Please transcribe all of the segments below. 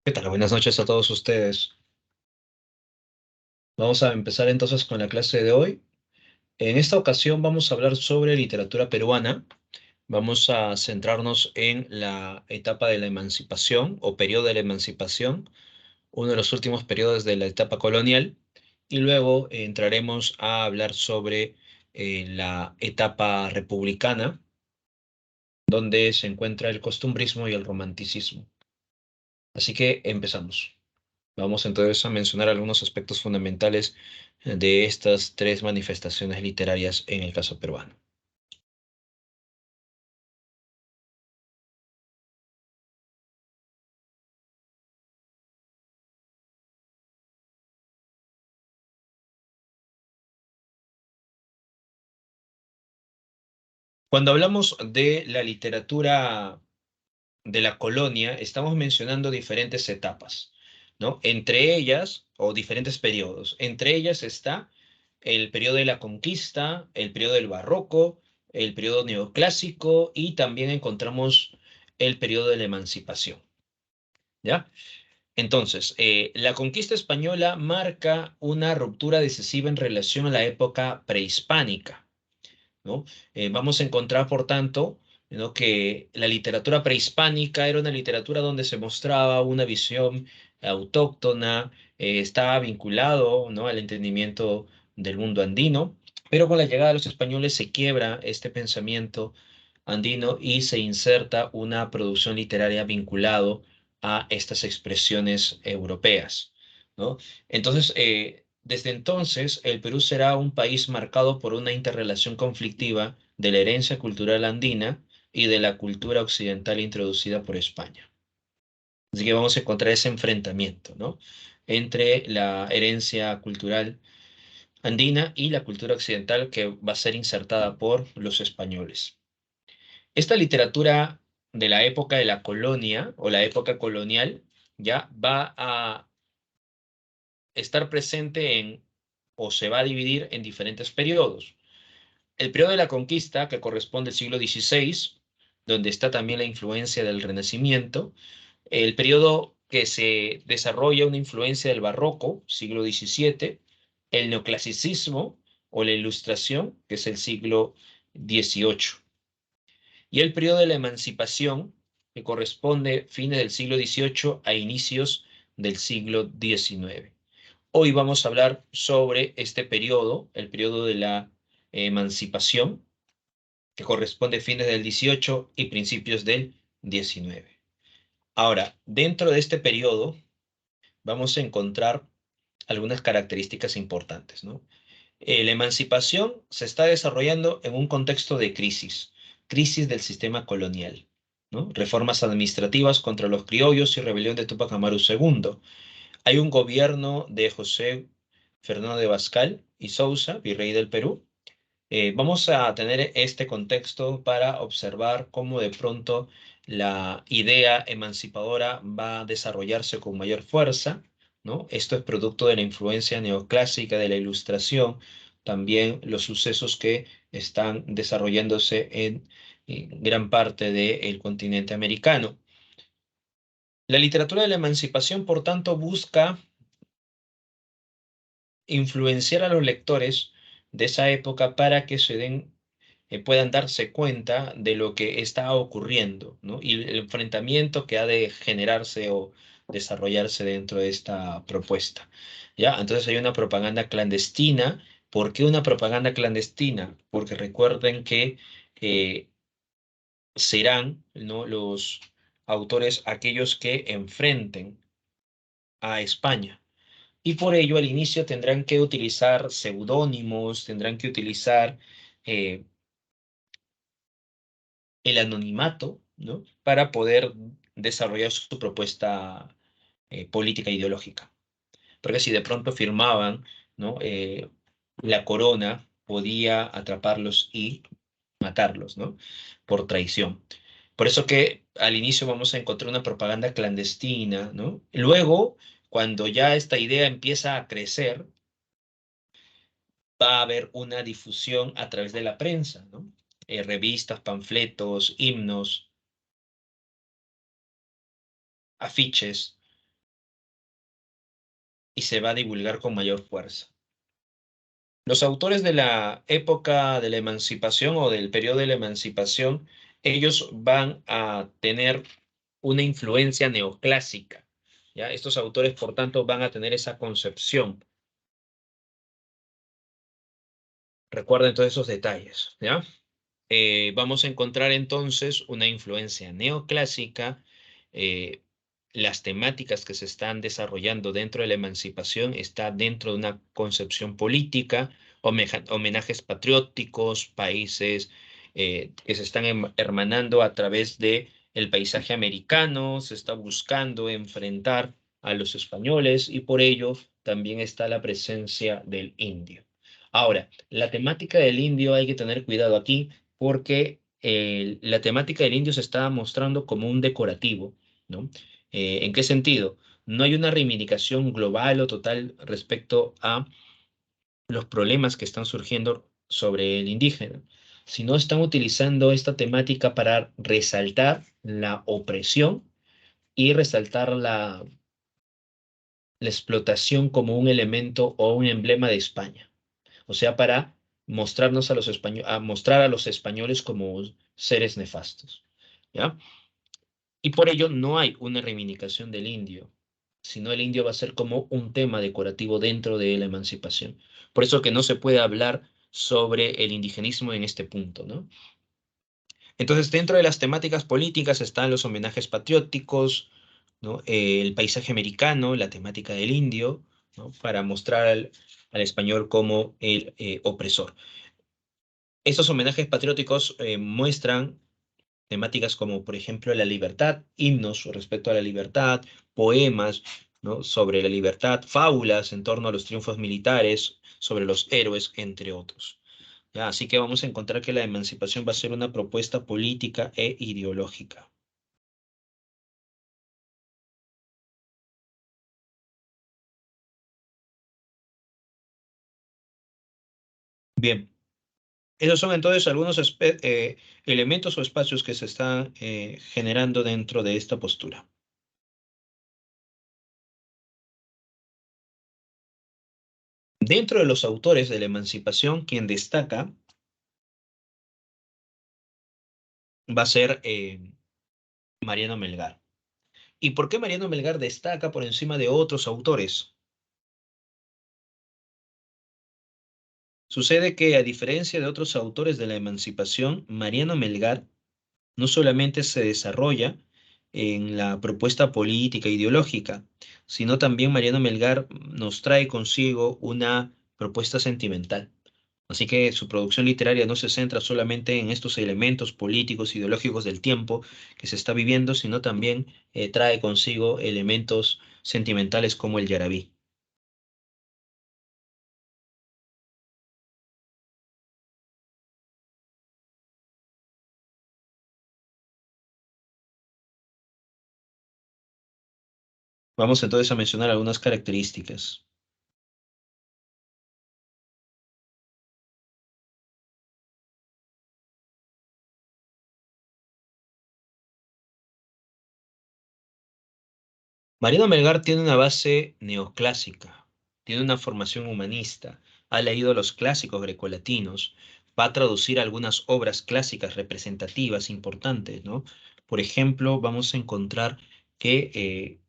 ¿Qué tal? Buenas noches a todos ustedes. Vamos a empezar entonces con la clase de hoy. En esta ocasión vamos a hablar sobre literatura peruana. Vamos a centrarnos en la etapa de la emancipación o periodo de la emancipación, uno de los últimos periodos de la etapa colonial, y luego entraremos a hablar sobre la etapa republicana, donde se encuentra el costumbrismo y el romanticismo. Así que empezamos. Vamos entonces a mencionar algunos aspectos fundamentales de estas tres manifestaciones literarias en el caso peruano. Cuando hablamos de la literatura de la colonia, estamos mencionando diferentes etapas, ¿no? Entre ellas, o diferentes periodos. Entre ellas está el periodo de la conquista, el periodo del barroco, el periodo neoclásico y también encontramos el periodo de la emancipación, ¿ya? Entonces, la conquista española marca una ruptura decisiva en relación a la época prehispánica, ¿no? Vamos a encontrar, por tanto, ¿no?, que la literatura prehispánica era una literatura donde se mostraba una visión autóctona, estaba vinculado, ¿no?, al entendimiento del mundo andino, pero con la llegada de los españoles se quiebra este pensamiento andino y se inserta una producción literaria vinculado a estas expresiones europeas, ¿no? Entonces, desde entonces, el Perú será un país marcado por una interrelación conflictiva de la herencia cultural andina y de la cultura occidental introducida por España. Así que vamos a encontrar ese enfrentamiento, ¿no?, entre la herencia cultural andina y la cultura occidental que va a ser insertada por los españoles. Esta literatura de la época de la colonia o la época colonial ya va a estar presente en o se va a dividir en diferentes periodos. El periodo de la conquista, que corresponde al siglo XVI, donde está también la influencia del Renacimiento. El periodo que se desarrolla una influencia del barroco, siglo XVII, el neoclasicismo o la ilustración, que es el siglo XVIII. Y el periodo de la emancipación, que corresponde fines del siglo XVIII a inicios del siglo XIX. Hoy vamos a hablar sobre este periodo, el periodo de la emancipación, que corresponde a fines del XVIII y principios del XIX. Ahora, dentro de este periodo vamos a encontrar algunas características importantes, ¿no? La emancipación se está desarrollando en un contexto de crisis del sistema colonial, ¿no? Reformas administrativas contra los criollos y rebelión de Túpac Amaru II. Hay un gobierno de José Fernando de Bascal y Sousa, virrey del Perú. Vamos a tener este contexto para observar cómo de pronto la idea emancipadora va a desarrollarse con mayor fuerza, ¿no? Esto es producto de la influencia neoclásica de la Ilustración, también los sucesos que están desarrollándose en gran parte del continente americano. La literatura de la emancipación, por tanto, busca influenciar a los lectores de esa época para que puedan darse cuenta de lo que está ocurriendo, ¿no? Y el enfrentamiento que ha de generarse o desarrollarse dentro de esta propuesta, ¿ya? Entonces hay una propaganda clandestina. ¿Por qué una propaganda clandestina? Porque recuerden que eh, serán, ¿no?, los autores aquellos que enfrenten a España. Y por ello, al inicio tendrán que utilizar seudónimos, tendrán que utilizar eh, el anonimato, ¿no?, para poder desarrollar su propuesta política e ideológica. Porque si de pronto firmaban, ¿no?, la corona podía atraparlos y matarlos, ¿no?, por traición. Por eso que al inicio vamos a encontrar una propaganda clandestina, ¿no? Luego, cuando ya esta idea empieza a crecer, va a haber una difusión a través de la prensa, ¿no? Revistas, panfletos, himnos, afiches. y se va a divulgar con mayor fuerza. Los autores de la época de la emancipación o del periodo de la emancipación, ellos van a tener una influencia neoclásica, ¿ya? Estos autores, por tanto, van a tener esa concepción. Recuerden todos esos detalles, ¿ya? Vamos a encontrar entonces una influencia neoclásica. eh, las temáticas que se están desarrollando dentro de la emancipación está dentro de una concepción política, homenajes patrióticos, países que se están hermanando a través de el paisaje americano, se está buscando enfrentar a los españoles y por ello también está la presencia del indio. Ahora, la temática del indio hay que tener cuidado aquí porque la temática del indio se está mostrando como un decorativo, ¿no? ¿En qué sentido? No hay una reivindicación global o total respecto a los problemas que están surgiendo sobre el indígena, sino están utilizando esta temática para resaltar la opresión y resaltar la explotación como un elemento o un emblema de España. O sea, para mostrarnos a los a mostrar a los españoles como seres nefastos, ¿ya? Y por ello no hay una reivindicación del indio, sino el indio va a ser como un tema decorativo dentro de la emancipación. Por eso que no se puede hablar sobre el indigenismo en este punto, ¿no? Entonces, dentro de las temáticas políticas están los homenajes patrióticos, ¿no? El paisaje americano, la temática del indio, ¿no? Para mostrar al español como el opresor. Estos homenajes patrióticos muestran temáticas como, por ejemplo, la libertad, himnos respecto a la libertad, poemas, ¿no? Sobre la libertad, fábulas en torno a los triunfos militares, sobre los héroes, entre otros. ¿Ya? Así que vamos a encontrar que la emancipación va a ser una propuesta política e ideológica. Bien, esos son entonces algunos elementos o espacios que se están generando dentro de esta postura. Dentro de los autores de la emancipación, quien destaca va a ser Mariano Melgar. ¿Y por qué Mariano Melgar destaca por encima de otros autores? Sucede que, a diferencia de otros autores de la emancipación, Mariano Melgar no solamente se desarrolla en la propuesta política e ideológica, sino también Mariano Melgar nos trae consigo una propuesta sentimental. Así que su producción literaria no se centra solamente en estos elementos políticos, ideológicos del tiempo que se está viviendo, sino también trae consigo elementos sentimentales como el yarabí. Vamos entonces a mencionar algunas características. Mariano Melgar tiene una base neoclásica, tiene una formación humanista, ha leído los clásicos grecolatinos, va a traducir algunas obras clásicas representativas importantes, ¿no? Por ejemplo, vamos a encontrar que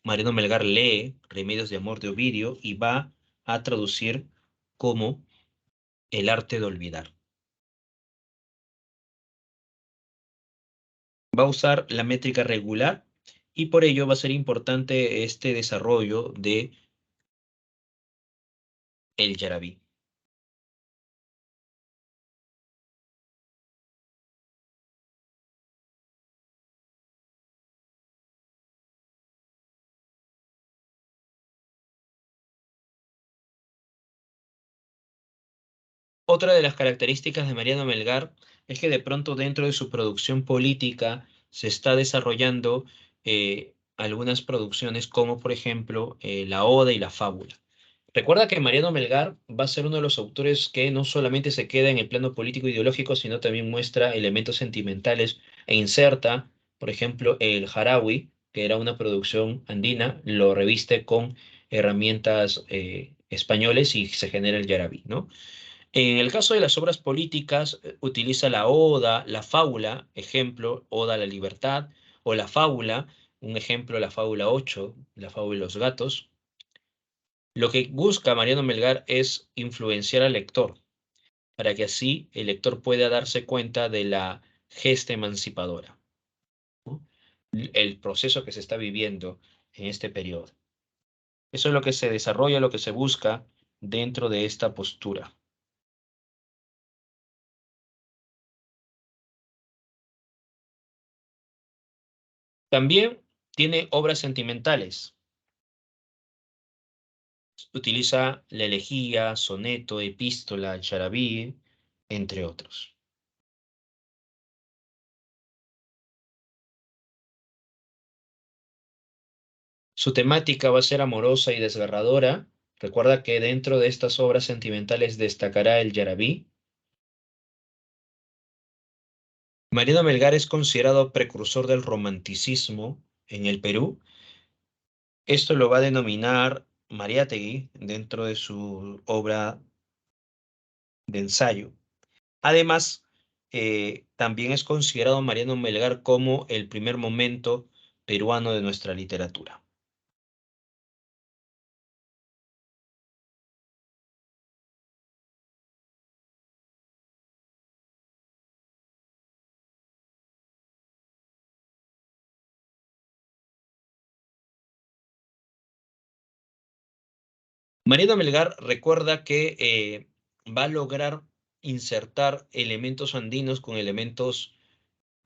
Mariano Melgar lee Remedios de Amor de Ovidio y va a traducir como El arte de olvidar. Va a usar la métrica regular y por ello va a ser importante este desarrollo de el yarabí. Otra de las características de Mariano Melgar es que de pronto dentro de su producción política se está desarrollando algunas producciones como por ejemplo la Oda y la Fábula. Recuerda que Mariano Melgar va a ser uno de los autores que no solamente se queda en el plano político ideológico, sino también muestra elementos sentimentales e inserta, por ejemplo, el Harawi, que era una producción andina, lo reviste con herramientas españoles y se genera el yarabí, ¿no? En el caso de las obras políticas, utiliza la oda, la fábula, ejemplo, Oda a la Libertad, o la fábula, un ejemplo, la fábula 8, la fábula de los gatos. Lo que busca Mariano Melgar es influenciar al lector, para que así el lector pueda darse cuenta de la gesta emancipadora, ¿no? El proceso que se está viviendo en este periodo. Eso es lo que se desarrolla, lo que se busca dentro de esta postura. También tiene obras sentimentales. Utiliza la elegía, soneto, epístola, charabí, entre otros. Su temática va a ser amorosa y desgarradora. Recuerda que dentro de estas obras sentimentales destacará el yarabí. Mariano Melgar es considerado precursor del romanticismo en el Perú. Esto lo va a denominar Mariátegui dentro de su obra de ensayo. Además, también es considerado Mariano Melgar como el primer momento peruano de nuestra literatura. Mariano Melgar recuerda que va a lograr insertar elementos andinos con elementos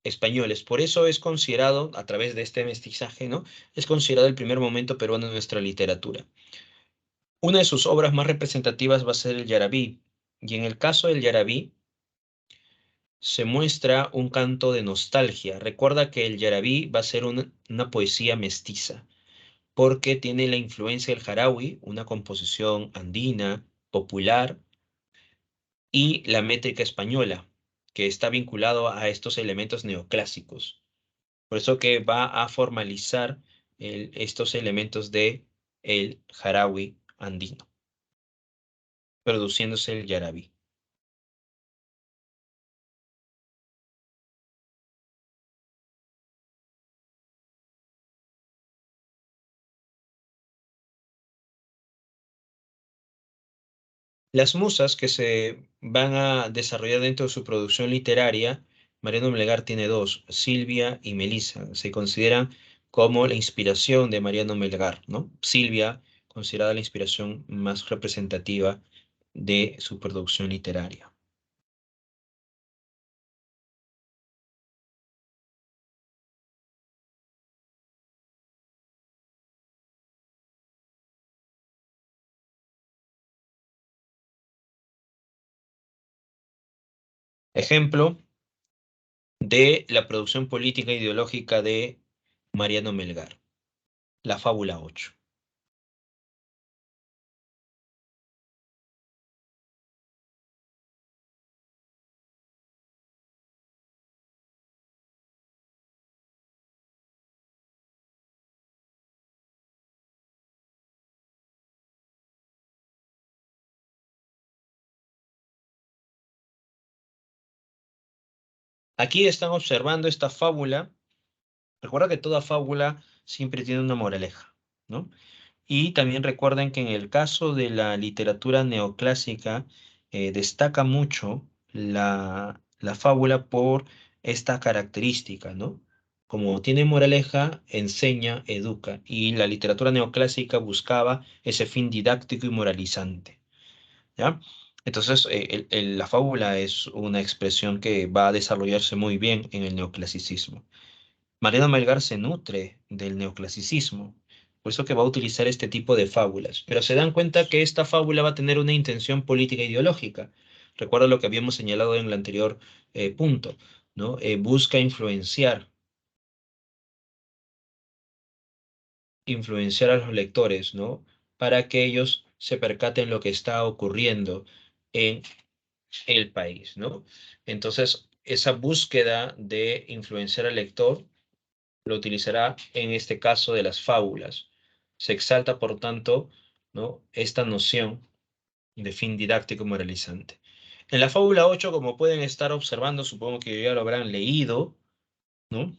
españoles. Por eso es considerado, a través de este mestizaje, ¿no? Es considerado el primer momento peruano de nuestra literatura. Una de sus obras más representativas va a ser el Yarabí, y en el caso del Yarabí se muestra un canto de nostalgia. Recuerda que el Yarabí va a ser una poesía mestiza, porque tiene la influencia del Jarawi, una composición andina, popular, y la métrica española, que está vinculado a estos elementos neoclásicos. Por eso que va a formalizar estos elementos de el Jarawi andino, produciéndose el Yarabí. Las musas que se van a desarrollar dentro de su producción literaria, Mariano Melgar tiene dos, Silvia y Melisa. Se consideran como la inspiración de Mariano Melgar, ¿no? Silvia, considerada la inspiración más representativa de su producción literaria. Ejemplo de la producción política e ideológica de Mariano Melgar, la Fábula 8. Aquí están observando esta fábula. Recuerda que toda fábula siempre tiene una moraleja, ¿no? Y también recuerden que en el caso de la literatura neoclásica destaca mucho la fábula por esta característica, ¿no? Como tiene moraleja, enseña, educa. Y la literatura neoclásica buscaba ese fin didáctico y moralizante, ¿ya? Entonces, la fábula es una expresión que va a desarrollarse muy bien en el neoclasicismo. Mariano Melgar se nutre del neoclasicismo, por eso que va a utilizar este tipo de fábulas. Pero se dan cuenta que esta fábula va a tener una intención política e ideológica. Recuerda lo que habíamos señalado en el anterior punto, ¿no? Busca influenciar a los lectores, ¿no? Para que ellos se percaten lo que está ocurriendo en el país, ¿no? Entonces, esa búsqueda de influenciar al lector lo utilizará en este caso de las fábulas. Se exalta, por tanto, ¿no? Esta noción de fin didáctico moralizante. En la fábula 8, como pueden estar observando, supongo que ya lo habrán leído, ¿no?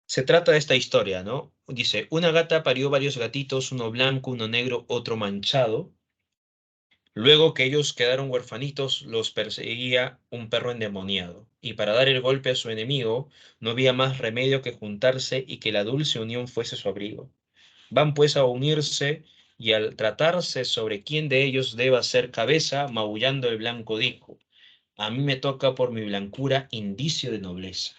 Se trata de esta historia, ¿no? Dice, una gata parió varios gatitos, uno blanco, uno negro, otro manchado. Luego que ellos quedaron huerfanitos, los perseguía un perro endemoniado, y para dar el golpe a su enemigo, no había más remedio que juntarse y que la dulce unión fuese su abrigo. Van pues a unirse, y al tratarse sobre quién de ellos deba ser cabeza, maullando el blanco dijo, a mí me toca por mi blancura indicio de nobleza.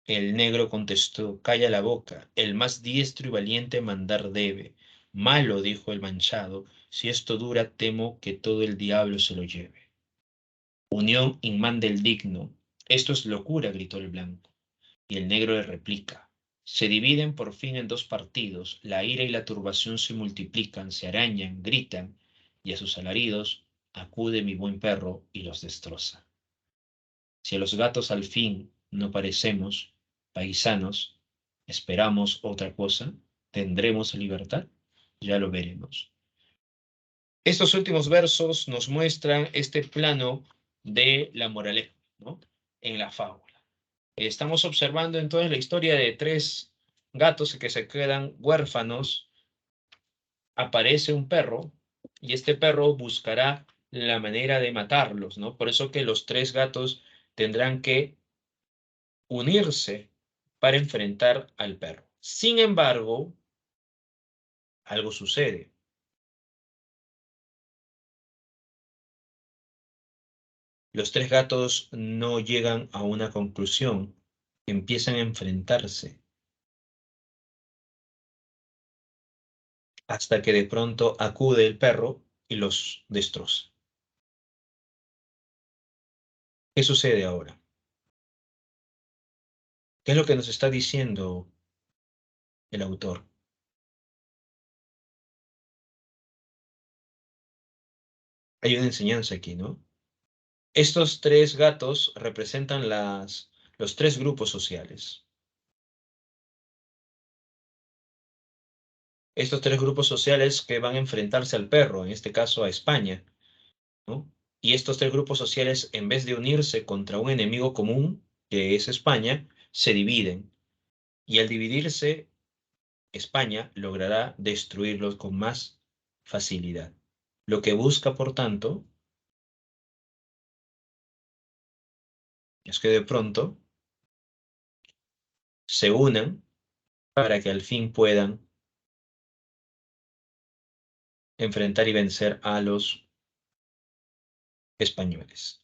El negro contestó, calla la boca, el más diestro y valiente mandar debe. Malo, dijo el manchado, si esto dura, temo que todo el diablo se lo lleve. Unión inmanda el digno. Esto es locura, gritó el blanco. Y el negro le replica. Se dividen por fin en dos partidos, la ira y la turbación se multiplican, se arañan, gritan, y a sus alaridos acude mi buen perro y los destroza. Si a los gatos al fin no parecemos paisanos, esperamos otra cosa, tendremos libertad, ya lo veremos. Estos últimos versos nos muestran este plano de la moraleja, ¿no? En la fábula. Estamos observando entonces la historia de tres gatos que se quedan huérfanos. Aparece un perro y este perro buscará la manera de matarlos, ¿no? Por eso que los tres gatos tendrán que unirse para enfrentar al perro. Sin embargo, algo sucede. Los tres gatos no llegan a una conclusión, empiezan a enfrentarse hasta que de pronto acude el perro y los destroza. ¿Qué sucede ahora? ¿Qué es lo que nos está diciendo el autor? Hay una enseñanza aquí, ¿no? Estos tres gatos representan los tres grupos sociales. Estos tres grupos sociales que van a enfrentarse al perro, en este caso a España, ¿no? Y estos tres grupos sociales, en vez de unirse contra un enemigo común, que es España, se dividen. Y al dividirse, España logrará destruirlos con más facilidad. Lo que busca, por tanto, es que de pronto se unan para que al fin puedan enfrentar y vencer a los españoles.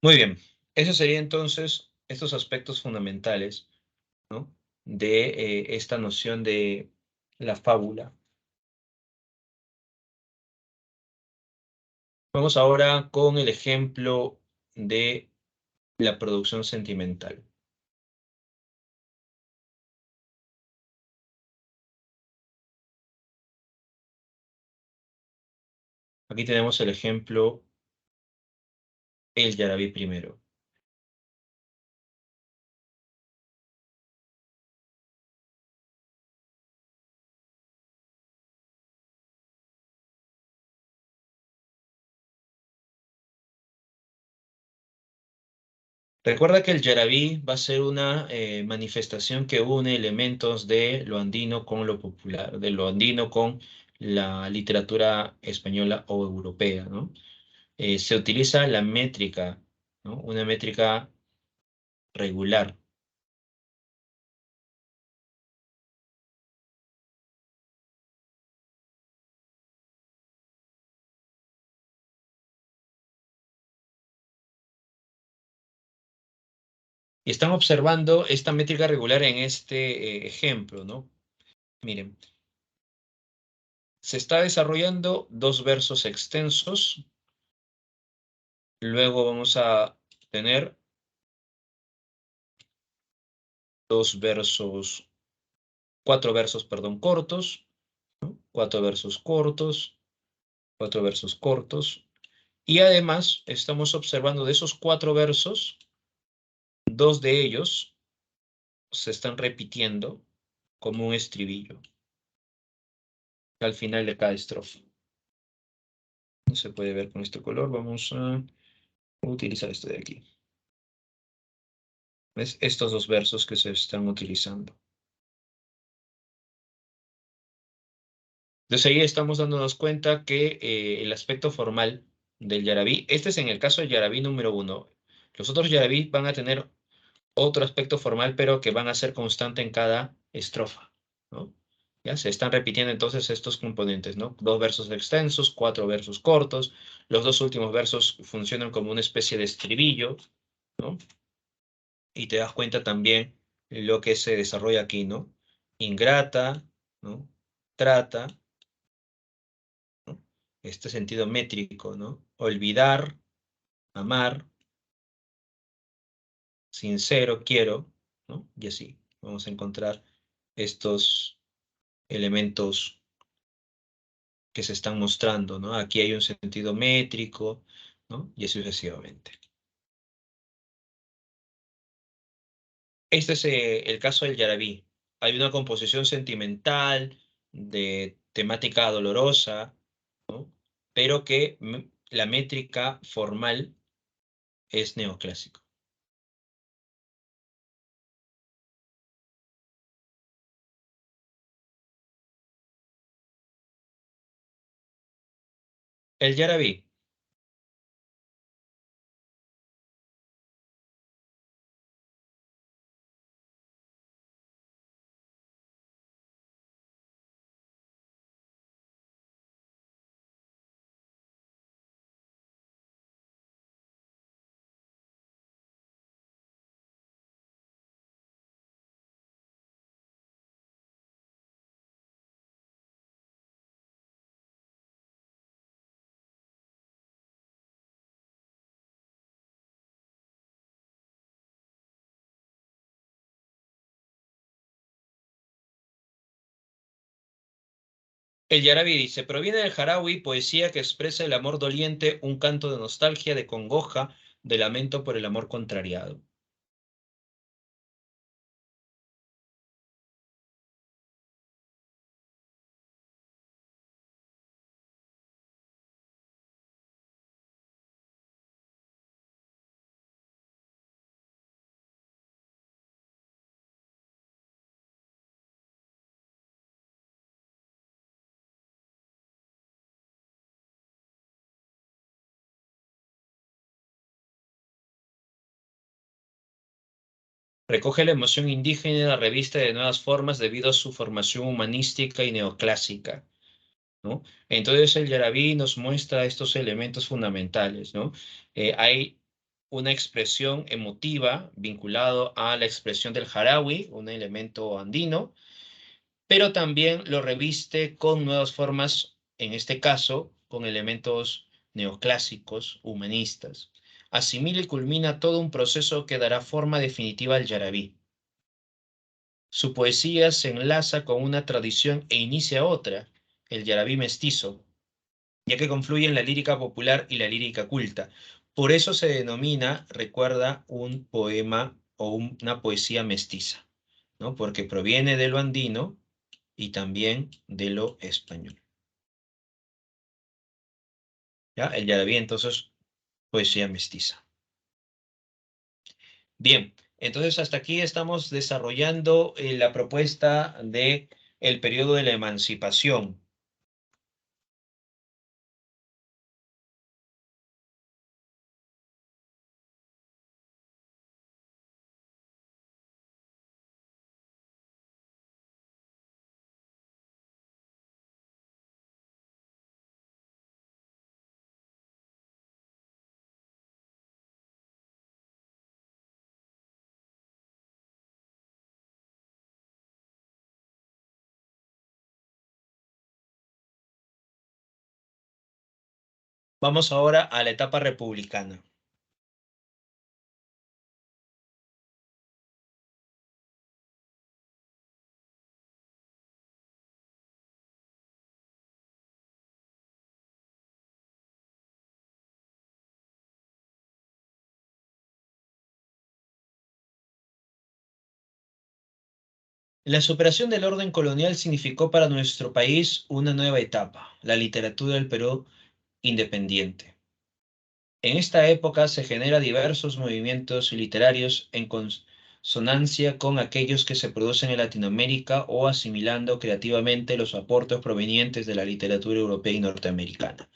Muy bien, eso sería entonces estos aspectos fundamentales, ¿no? De esta noción de la fábula. Vamos ahora con el ejemplo de la producción sentimental. Aquí tenemos el ejemplo El Yarabí primero. Recuerda que el Yarabí va a ser una manifestación que une elementos de lo andino con lo popular, de lo andino con la literatura española o europea, ¿no? Se utiliza la métrica, ¿no? Una métrica regular. Y están observando esta métrica regular en este ejemplo, ¿no? Miren, se está desarrollando dos versos extensos, luego vamos a tener cuatro versos, perdón, cortos, ¿no? Cuatro versos cortos, cuatro versos cortos. Y además estamos observando de esos cuatro versos, dos de ellos se están repitiendo como un estribillo al final de cada estrofa. No se puede ver con este color. Vamos a utilizar este de aquí. ¿Ves? Estos dos versos que se están utilizando. Entonces ahí estamos dándonos cuenta que el aspecto formal del yarabí, este es en el caso del yarabí número uno. Los otros yarabí van a tener otro aspecto formal, pero que van a ser constante en cada estrofa, ¿no? Ya se están repitiendo entonces estos componentes, ¿no? Dos versos extensos, cuatro versos cortos. Los dos últimos versos funcionan como una especie de estribillo, ¿no? Y te das cuenta también lo que se desarrolla aquí, ¿no? Ingrata, ¿no? Trata, ¿no? Este sentido métrico, ¿no? Olvidar, amar, sincero, quiero, ¿no? Y así vamos a encontrar estos elementos que se están mostrando, ¿no? Aquí hay un sentido métrico, ¿no? Y así sucesivamente. Este es el caso del Yarabí. Hay una composición sentimental, de temática dolorosa, ¿no? Pero que la métrica formal es neoclásico. El Yarabí. El Yarabí dice, proviene del Harawi, poesía que expresa el amor doliente, un canto de nostalgia, de congoja, de lamento por el amor contrariado. Recoge la emoción indígena y la revista de nuevas formas debido a su formación humanística y neoclásica, ¿no? Entonces el Yarabí nos muestra estos elementos fundamentales, ¿no? Hay una expresión emotiva vinculado a la expresión del Harawi, un elemento andino, pero también lo reviste con nuevas formas, en este caso, con elementos neoclásicos, humanistas. Asimila y culmina todo un proceso que dará forma definitiva al Yarabí. Su poesía se enlaza con una tradición e inicia otra, el Yarabí mestizo, ya que confluyen la lírica popular y la lírica culta. Por eso se denomina, recuerda, un poema o una poesía mestiza, ¿no? Porque proviene de lo andino y también de lo español. ¿Ya? El Yarabí, entonces, poesía mestiza. Bien, entonces hasta aquí estamos desarrollando la propuesta de el periodo de la emancipación. Vamos ahora a la etapa republicana. La superación del orden colonial significó para nuestro país una nueva etapa, la literatura del Perú independiente. En esta época se generan diversos movimientos literarios en consonancia con aquellos que se producen en Latinoamérica o asimilando creativamente los aportes provenientes de la literatura europea y norteamericana.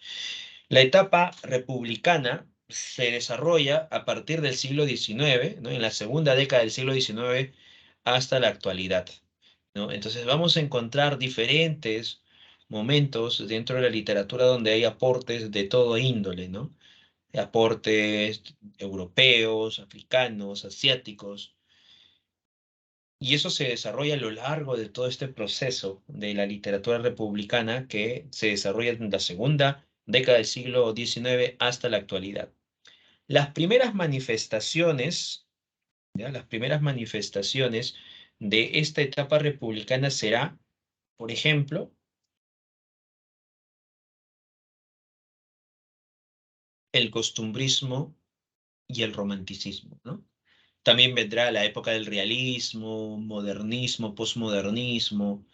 La etapa republicana se desarrolla a partir del siglo XIX, ¿no? En la segunda década del siglo XIX hasta la actualidad, ¿no? Entonces vamos a encontrar diferentes momentos dentro de la literatura donde hay aportes de todo índole, ¿no? Aportes europeos, africanos, asiáticos, y eso se desarrolla a lo largo de todo este proceso de la literatura republicana que se desarrolla en la segunda década del siglo XIX hasta la actualidad. Las primeras manifestaciones, ¿ya? Las primeras manifestaciones de esta etapa republicana será, por ejemplo, el costumbrismo y el romanticismo, ¿no? También vendrá la época del realismo, modernismo, posmodernismo,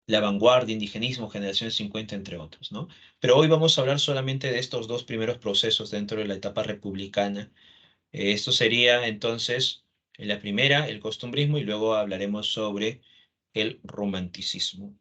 la vanguardia, indigenismo, generación 50, entre otros, ¿no? Pero hoy vamos a hablar solamente de estos dos primeros procesos dentro de la etapa republicana. Esto sería entonces la primera, el costumbrismo, y luego hablaremos sobre el romanticismo.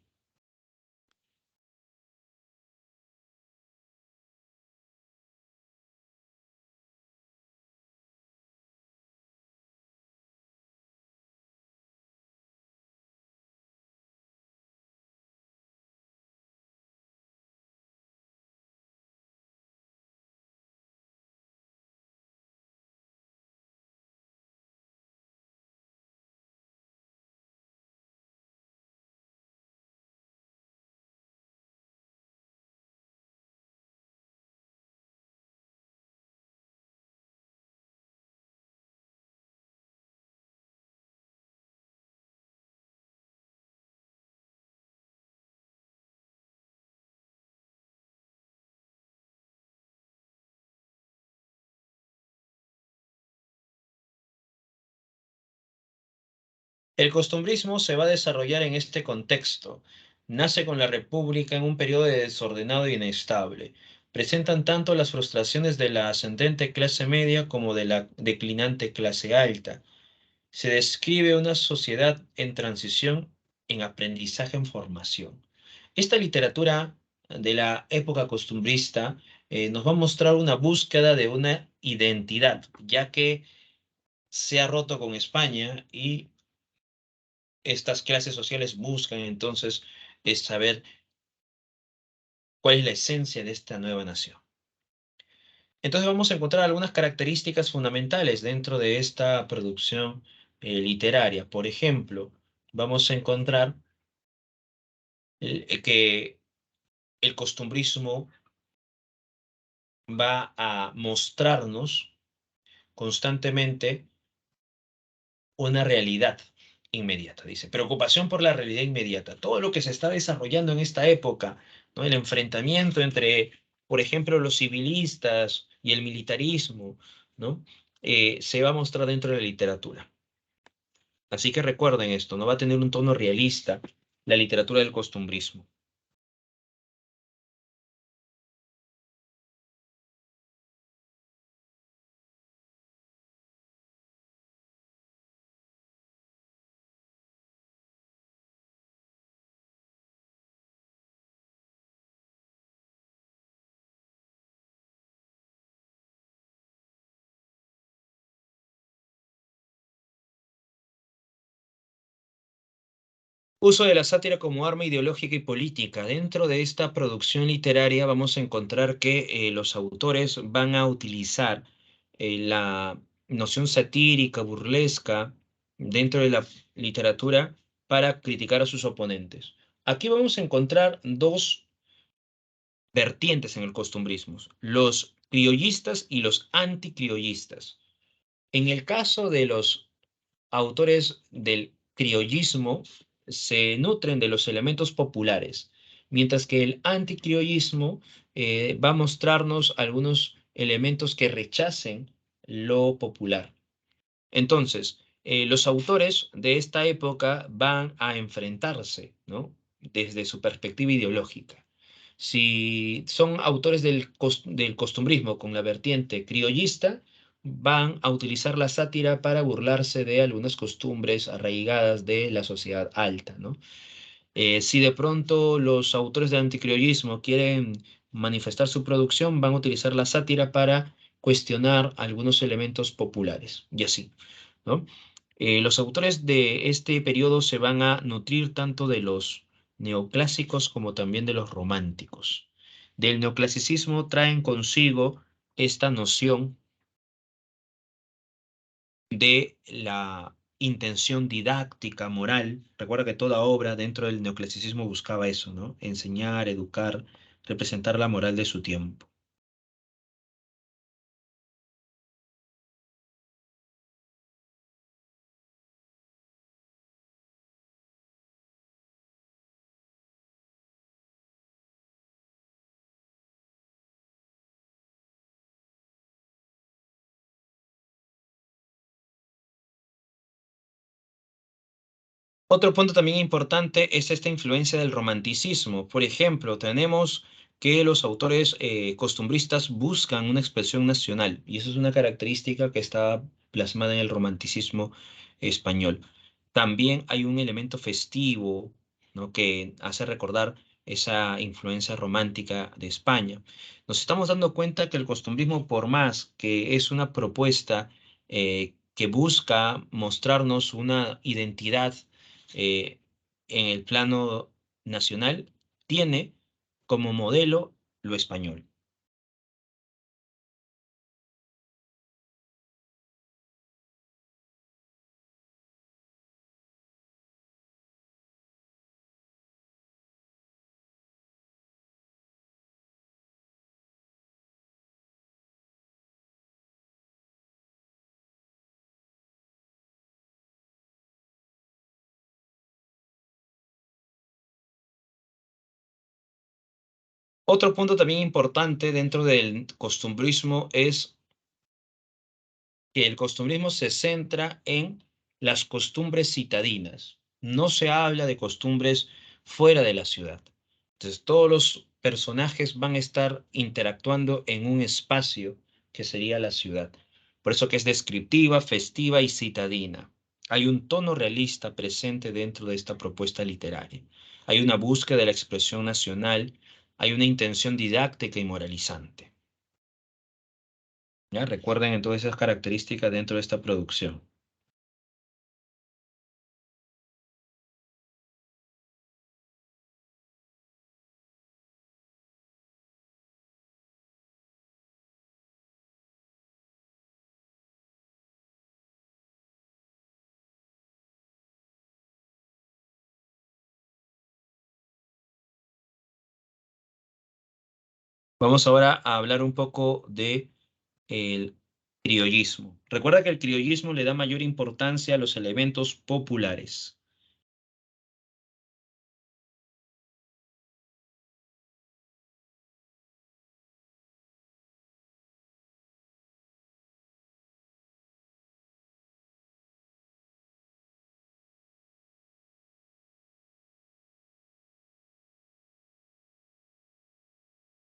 El costumbrismo se va a desarrollar en este contexto. Nace con la República en un periodo de desordenado e inestable. Presentan tanto las frustraciones de la ascendente clase media como de la declinante clase alta. Se describe una sociedad en transición, en aprendizaje, en formación. Esta literatura de la época costumbrista nos va a mostrar una búsqueda de una identidad, ya que se ha roto con España y estas clases sociales buscan entonces saber cuál es la esencia de esta nueva nación. Entonces vamos a encontrar algunas características fundamentales dentro de esta producción literaria. Por ejemplo, vamos a encontrar que el costumbrismo va a mostrarnos constantemente una realidad inmediata. Dice, preocupación por la realidad inmediata. Todo lo que se está desarrollando en esta época, ¿no? El enfrentamiento entre, por ejemplo, los civilistas y el militarismo, ¿no? Se va a mostrar dentro de la literatura. Así que recuerden esto, no va a tener un tono realista la literatura del costumbrismo. Uso de la sátira como arma ideológica y política. Dentro de esta producción literaria vamos a encontrar que los autores van a utilizar la noción satírica, burlesca, dentro de la literatura para criticar a sus oponentes. Aquí vamos a encontrar dos vertientes en el costumbrismo, los criollistas y los anticriollistas. En el caso de los autores del criollismo se nutren de los elementos populares, mientras que el anticriollismo va a mostrarnos algunos elementos que rechacen lo popular. Entonces, Los autores de esta época van a enfrentarse, ¿no? Desde su perspectiva ideológica. Si son autores del costumbrismo con la vertiente criollista, van a utilizar la sátira para burlarse de algunas costumbres arraigadas de la sociedad alta, ¿no? Si de pronto los autores del anticriollismo quieren manifestar su producción, van a utilizar la sátira para cuestionar algunos elementos populares, y así, ¿no? Los autores de este periodo se van a nutrir tanto de los neoclásicos como también de los románticos. Del neoclasicismo traen consigo esta noción de la intención didáctica, moral. Recuerda que toda obra dentro del neoclasicismo buscaba eso, ¿no? Enseñar, educar, representar la moral de su tiempo. Otro punto también importante es esta influencia del romanticismo. Por ejemplo, tenemos que los autores costumbristas buscan una expresión nacional y eso es una característica que está plasmada en el romanticismo español. También hay un elemento festivo, ¿no? Que hace recordar esa influencia romántica de España. Nos estamos dando cuenta que el costumbrismo, por más que es una propuesta que busca mostrarnos una identidad eh, en el plano nacional, tiene como modelo lo español. Otro punto también importante dentro del costumbrismo es que el costumbrismo se centra en las costumbres citadinas. No se habla de costumbres fuera de la ciudad. Entonces, todos los personajes van a estar interactuando en un espacio que sería la ciudad. Por eso que es descriptiva, festiva y citadina. Hay un tono realista presente dentro de esta propuesta literaria. Hay una búsqueda de la expresión nacional, hay una intención didáctica y moralizante. ¿Ya? Recuerden entonces esas características dentro de esta producción. Vamos ahora a hablar un poco de el criollismo. Recuerda que el criollismo le da mayor importancia a los elementos populares.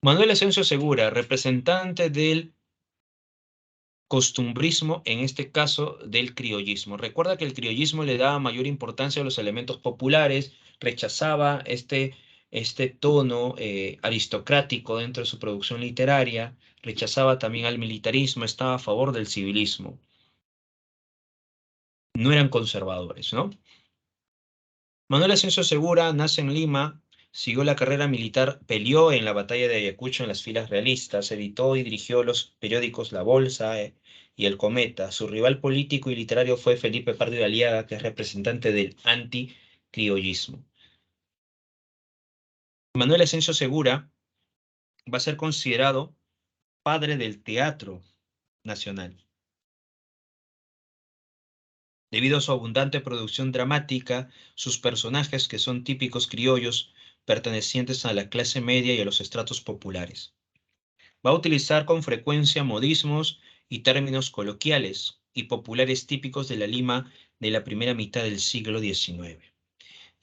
Manuel Asensio Segura, representante del costumbrismo, en este caso del criollismo. Recuerda que el criollismo le daba mayor importancia a los elementos populares, rechazaba este tono aristocrático dentro de su producción literaria, rechazaba también al militarismo, estaba a favor del civilismo. No eran conservadores, ¿no? Manuel Asensio Segura nace en Lima, siguió la carrera militar, peleó en la batalla de Ayacucho en las filas realistas, editó y dirigió los periódicos La Bolsa y El Cometa. Su rival político y literario fue Felipe Pardo de Aliaga, que es representante del anticriollismo. Manuel Asensio Segura va a ser considerado padre del teatro nacional, debido a su abundante producción dramática, sus personajes que son típicos criollos, pertenecientes a la clase media y a los estratos populares. Va a utilizar con frecuencia modismos y términos coloquiales y populares típicos de la Lima de la primera mitad del siglo XIX.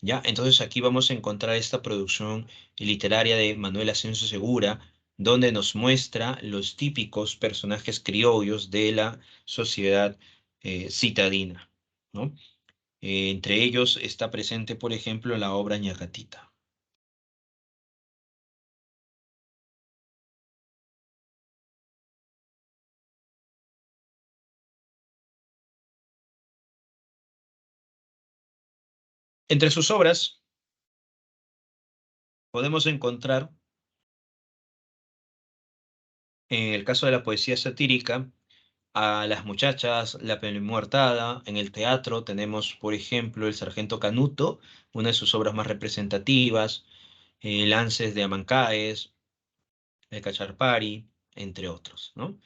¿Ya? Entonces aquí vamos a encontrar esta producción literaria de Manuel Ascenso Segura, donde nos muestra los típicos personajes criollos de la sociedad citadina, ¿no? Entre ellos está presente, por ejemplo, la obra Ñacatita. Entre sus obras podemos encontrar, en el caso de la poesía satírica, a las muchachas, la Muertada. En el teatro tenemos, por ejemplo, El Sargento Canuto, una de sus obras más representativas, Lances de Amancaes, El Cacharpari, entre otros, ¿no?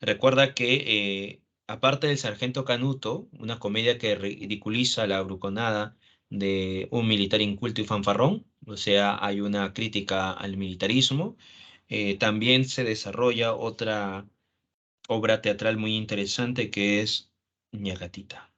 Recuerda que, aparte del Sargento Canuto, una comedia que ridiculiza la bruconada de un militar inculto y fanfarrón, o sea, hay una crítica al militarismo, también se desarrolla otra obra teatral muy interesante que es Ñagatita.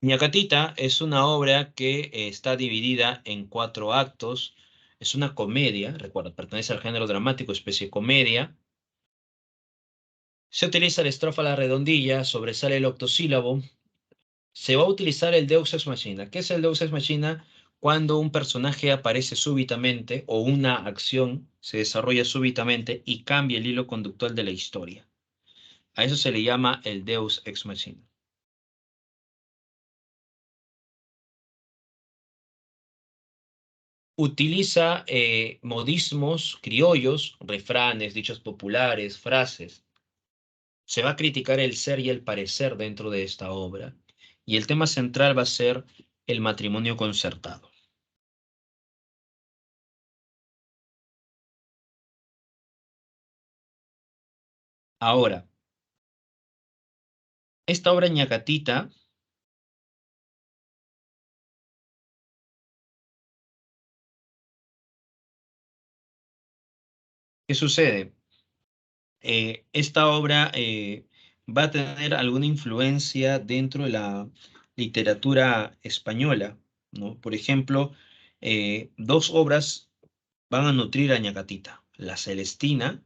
Ñacatita es una obra que está dividida en cuatro actos. Es una comedia, recuerda, pertenece al género dramático, especie de comedia. Se utiliza la estrofa a la redondilla, sobresale el octosílabo. Se va a utilizar el Deus Ex Machina. ¿Qué es el Deus Ex Machina? Cuando un personaje aparece súbitamente o una acción se desarrolla súbitamente y cambia el hilo conductual de la historia. A eso se le llama el Deus Ex Machina. Utiliza modismos criollos, refranes, dichos populares, frases. Se va a criticar el ser y el parecer dentro de esta obra. Y el tema central va a ser el matrimonio concertado. Ahora, esta obra ñacatita, ¿qué sucede? Esta obra va a tener alguna influencia dentro de la literatura española, ¿no? Por ejemplo, dos obras van a nutrir a Ñacatita. La Celestina,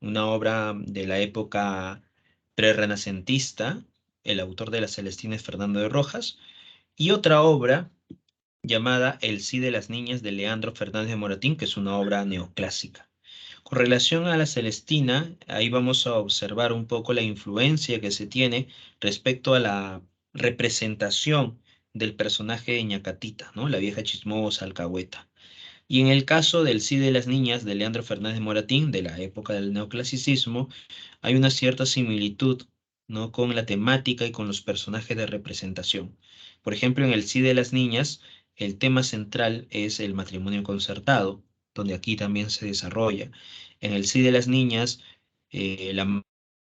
una obra de la época prerrenacentista, el autor de La Celestina es Fernando de Rojas, y otra obra llamada El sí de las niñas de Leandro Fernández de Moratín, que es una obra neoclásica. Con relación a la Celestina, ahí vamos a observar un poco la influencia que se tiene respecto a la representación del personaje de Ñacatita, ¿no? La vieja chismosa, alcahueta. Y en el caso del Sí de las Niñas de Leandro Fernández Moratín, de la época del neoclasicismo, hay una cierta similitud, ¿no? Con la temática y con los personajes de representación. Por ejemplo, en el Sí de las Niñas, el tema central es el matrimonio concertado, donde aquí también se desarrolla. En el Sí de las Niñas, la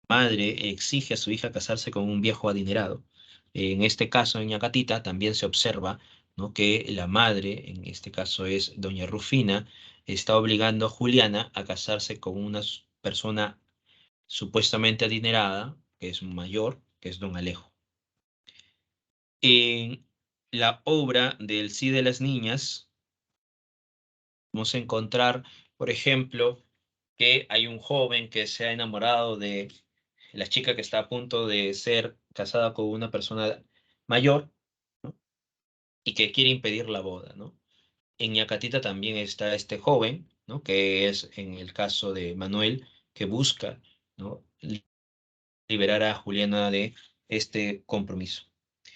madre exige a su hija casarse con un viejo adinerado. En este caso, en Ñacatita, también se observa, ¿no?, que la madre, en este caso es doña Rufina, está obligando a Juliana a casarse con una persona supuestamente adinerada, que es mayor, que es don Alejo. En la obra del Sí de las Niñas, vamos a encontrar, por ejemplo, que hay un joven que se ha enamorado de la chica que está a punto de ser casada con una persona mayor, ¿no?, y que quiere impedir la boda, ¿no? En Ñacatita también está este joven, ¿no?, que es en el caso de Manuel, que busca, ¿no?, liberar a Juliana de este compromiso.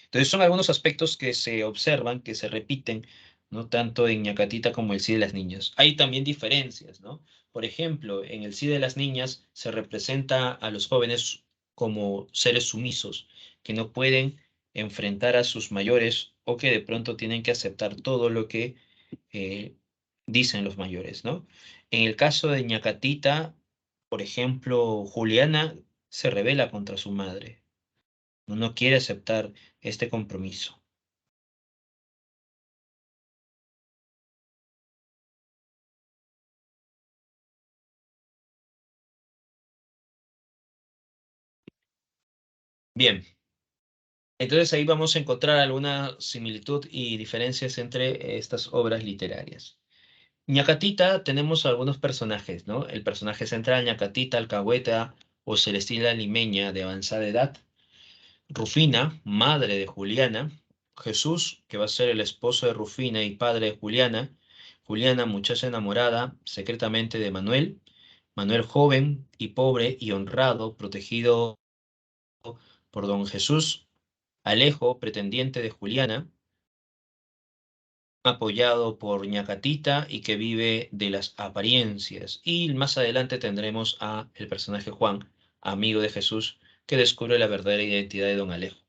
Entonces son algunos aspectos que se observan, que se repiten, ¿no?, tanto en Ñacatita como el Sí de las Niñas. Hay también diferencias, ¿no? Por ejemplo, en el Sí de las Niñas se representa a los jóvenes como seres sumisos, que no pueden enfrentar a sus mayores o que de pronto tienen que aceptar todo lo que eh, dicen los mayores, ¿no? En el caso de Ñacatita, por ejemplo, Juliana se rebela contra su madre, no quiere aceptar este compromiso. Bien, entonces ahí vamos a encontrar alguna similitud y diferencias entre estas obras literarias. Ñacatita tenemos algunos personajes, ¿no? El personaje central, Ñacatita, alcahueta o Celestina Limeña de avanzada edad, Rufina, madre de Juliana, Jesús, que va a ser el esposo de Rufina y padre de Juliana, Juliana, muchacha enamorada secretamente de Manuel, Manuel joven y pobre y honrado, protegido por don Jesús, Alejo, pretendiente de Juliana, apoyado por Ñacatita y que vive de las apariencias. Y más adelante tendremos a el personaje Juan, amigo de Jesús, que descubre la verdadera identidad de don Alejo.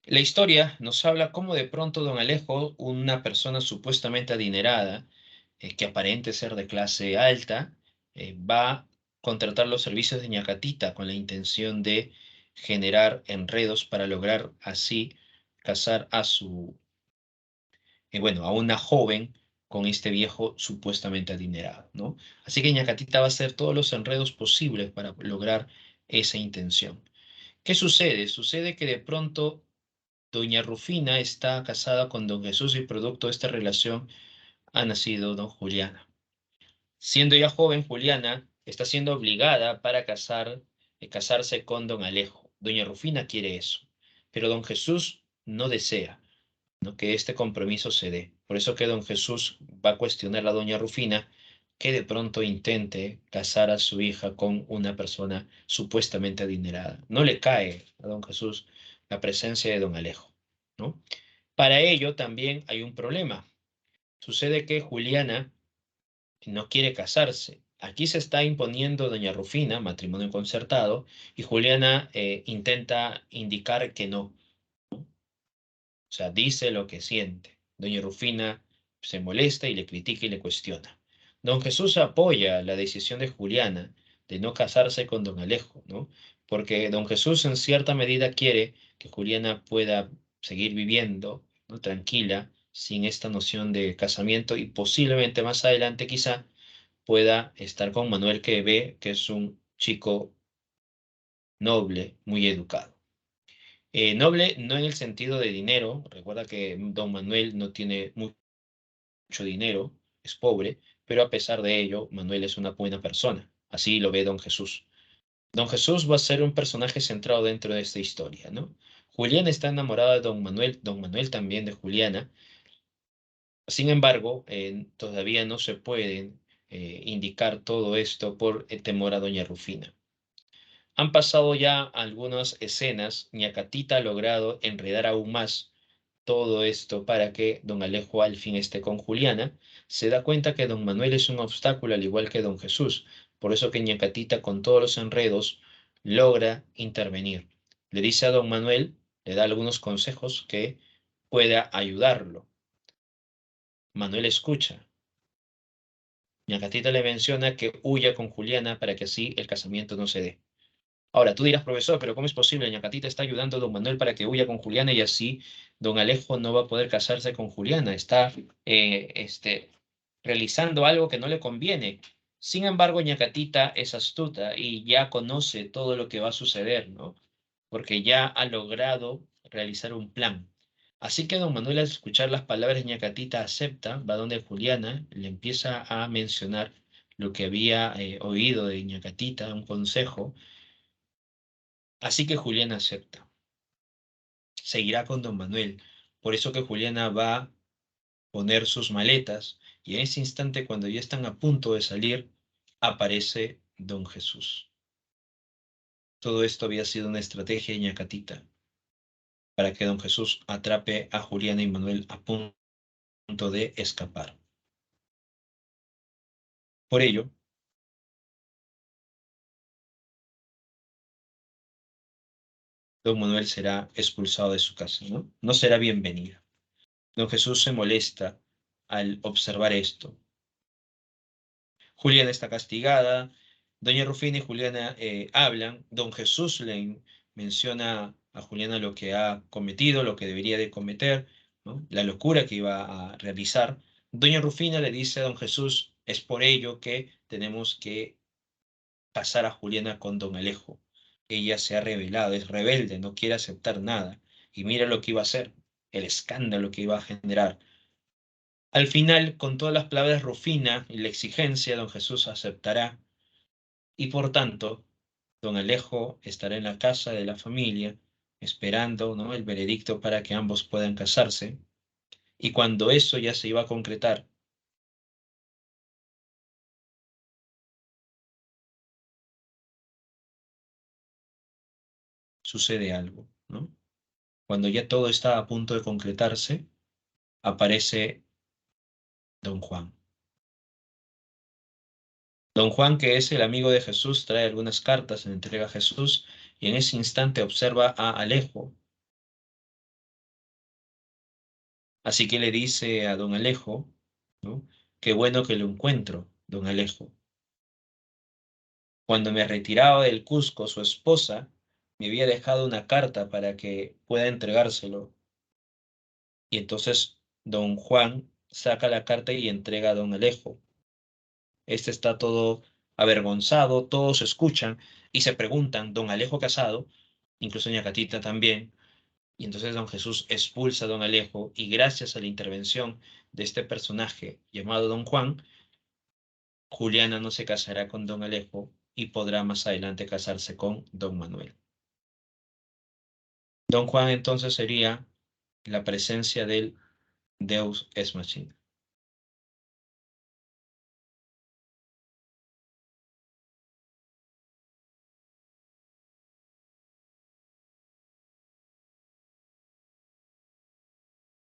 La historia nos habla cómo de pronto don Alejo, una persona supuestamente adinerada, que aparente ser de clase alta, va a contratar los servicios de Ñacatita con la intención de generar enredos para lograr así casar a bueno, a una joven con este viejo supuestamente adinerado, ¿no? Así que Ñacatita va a hacer todos los enredos posibles para lograr esa intención. ¿Qué sucede? Sucede que de pronto doña Rufina está casada con don Jesús y producto de esta relación ha nacido don Juliana. Siendo ya joven, Juliana está siendo obligada para casarse con don Alejo. Doña Rufina quiere eso, pero don Jesús no desea, ¿no?, que este compromiso se dé. Por eso que don Jesús va a cuestionar a doña Rufina que de pronto intente casar a su hija con una persona supuestamente adinerada. No le cae a don Jesús la presencia de don Alejo, ¿no? Para ello también hay un problema. Sucede que Juliana no quiere casarse. Aquí se está imponiendo doña Rufina, matrimonio concertado, y Juliana intenta indicar que no. O sea, dice lo que siente. Doña Rufina se molesta y le critica y le cuestiona. Don Jesús apoya la decisión de Juliana de no casarse con don Alejo, ¿no? Porque don Jesús en cierta medida quiere que Juliana pueda seguir viviendo, ¿no?, tranquila, sin esta noción de casamiento y posiblemente más adelante quizá pueda estar con Manuel, que ve que es un chico noble, muy educado. Noble no en el sentido de dinero, recuerda que don Manuel no tiene mucho dinero, es pobre, pero a pesar de ello, Manuel es una buena persona, así lo ve don Jesús. Don Jesús va a ser un personaje centrado dentro de esta historia, ¿no? Juliana está enamorada de don Manuel también de Juliana, sin embargo, todavía no se puede indicar todo esto por el temor a doña Rufina. Han pasado ya algunas escenas, Ñacatita ha logrado enredar aún más todo esto para que don Alejo al fin esté con Juliana. Se da cuenta que don Manuel es un obstáculo al igual que don Jesús, por eso que Ñacatita con todos los enredos logra intervenir. Le dice a don Manuel, le da algunos consejos que pueda ayudarlo. Manuel escucha. Ñacatita le menciona que huya con Juliana para que así el casamiento no se dé. Ahora, tú dirás, profesor, pero ¿cómo es posible? Ñacatita está ayudando a don Manuel para que huya con Juliana y así don Alejo no va a poder casarse con Juliana. Está realizando algo que no le conviene. Sin embargo, Ñacatita es astuta y ya conoce todo lo que va a suceder, ¿no? Porque ya ha logrado realizar un plan. Así que don Manuel, al escuchar las palabras de Ñacatita, acepta, va donde Juliana, le empieza a mencionar lo que había oído de Ñacatita, un consejo. Así que Juliana acepta, seguirá con don Manuel. Por eso que Juliana va a poner sus maletas y en ese instante, cuando ya están a punto de salir, aparece don Jesús. Todo esto había sido una estrategia de Ñacatita para que don Jesús atrape a Juliana y Manuel a punto de escapar. Por ello, don Manuel será expulsado de su casa, ¿no? No será bienvenido. Don Jesús se molesta al observar esto. Juliana está castigada, doña Rufina y Juliana hablan, don Jesús le menciona a Juliana lo que ha cometido, lo que debería de cometer, ¿no? La locura que iba a realizar. Doña Rufina le dice a don Jesús, es por ello que tenemos que casar a Juliana con don Alejo. Ella se ha rebelado, es rebelde, no quiere aceptar nada. Y mira lo que iba a hacer, el escándalo que iba a generar. Al final, con todas las palabras Rufina y la exigencia, don Jesús aceptará y por tanto, don Alejo estará en la casa de la familia esperando, ¿no?, el veredicto para que ambos puedan casarse. Y cuando eso ya se iba a concretar, sucede algo, ¿no? Cuando ya todo está a punto de concretarse, aparece don Juan. Don Juan, que es el amigo de Jesús, trae algunas cartas, se le entrega a Jesús y en ese instante observa a Alejo. Así que le dice a don Alejo, ¿no? Qué bueno que lo encuentro, don Alejo. Cuando me retiraba del Cusco, su esposa me había dejado una carta para que pueda entregárselo. Y entonces don Juan saca la carta y entrega a don Alejo. Este está todo avergonzado, todos escuchan y se preguntan, don Alejo casado, incluso doña Catita también, y entonces don Jesús expulsa a don Alejo y gracias a la intervención de este personaje llamado don Juan, Juliana no se casará con don Alejo y podrá más adelante casarse con don Manuel. Don Juan entonces sería la presencia del Deus ex machina.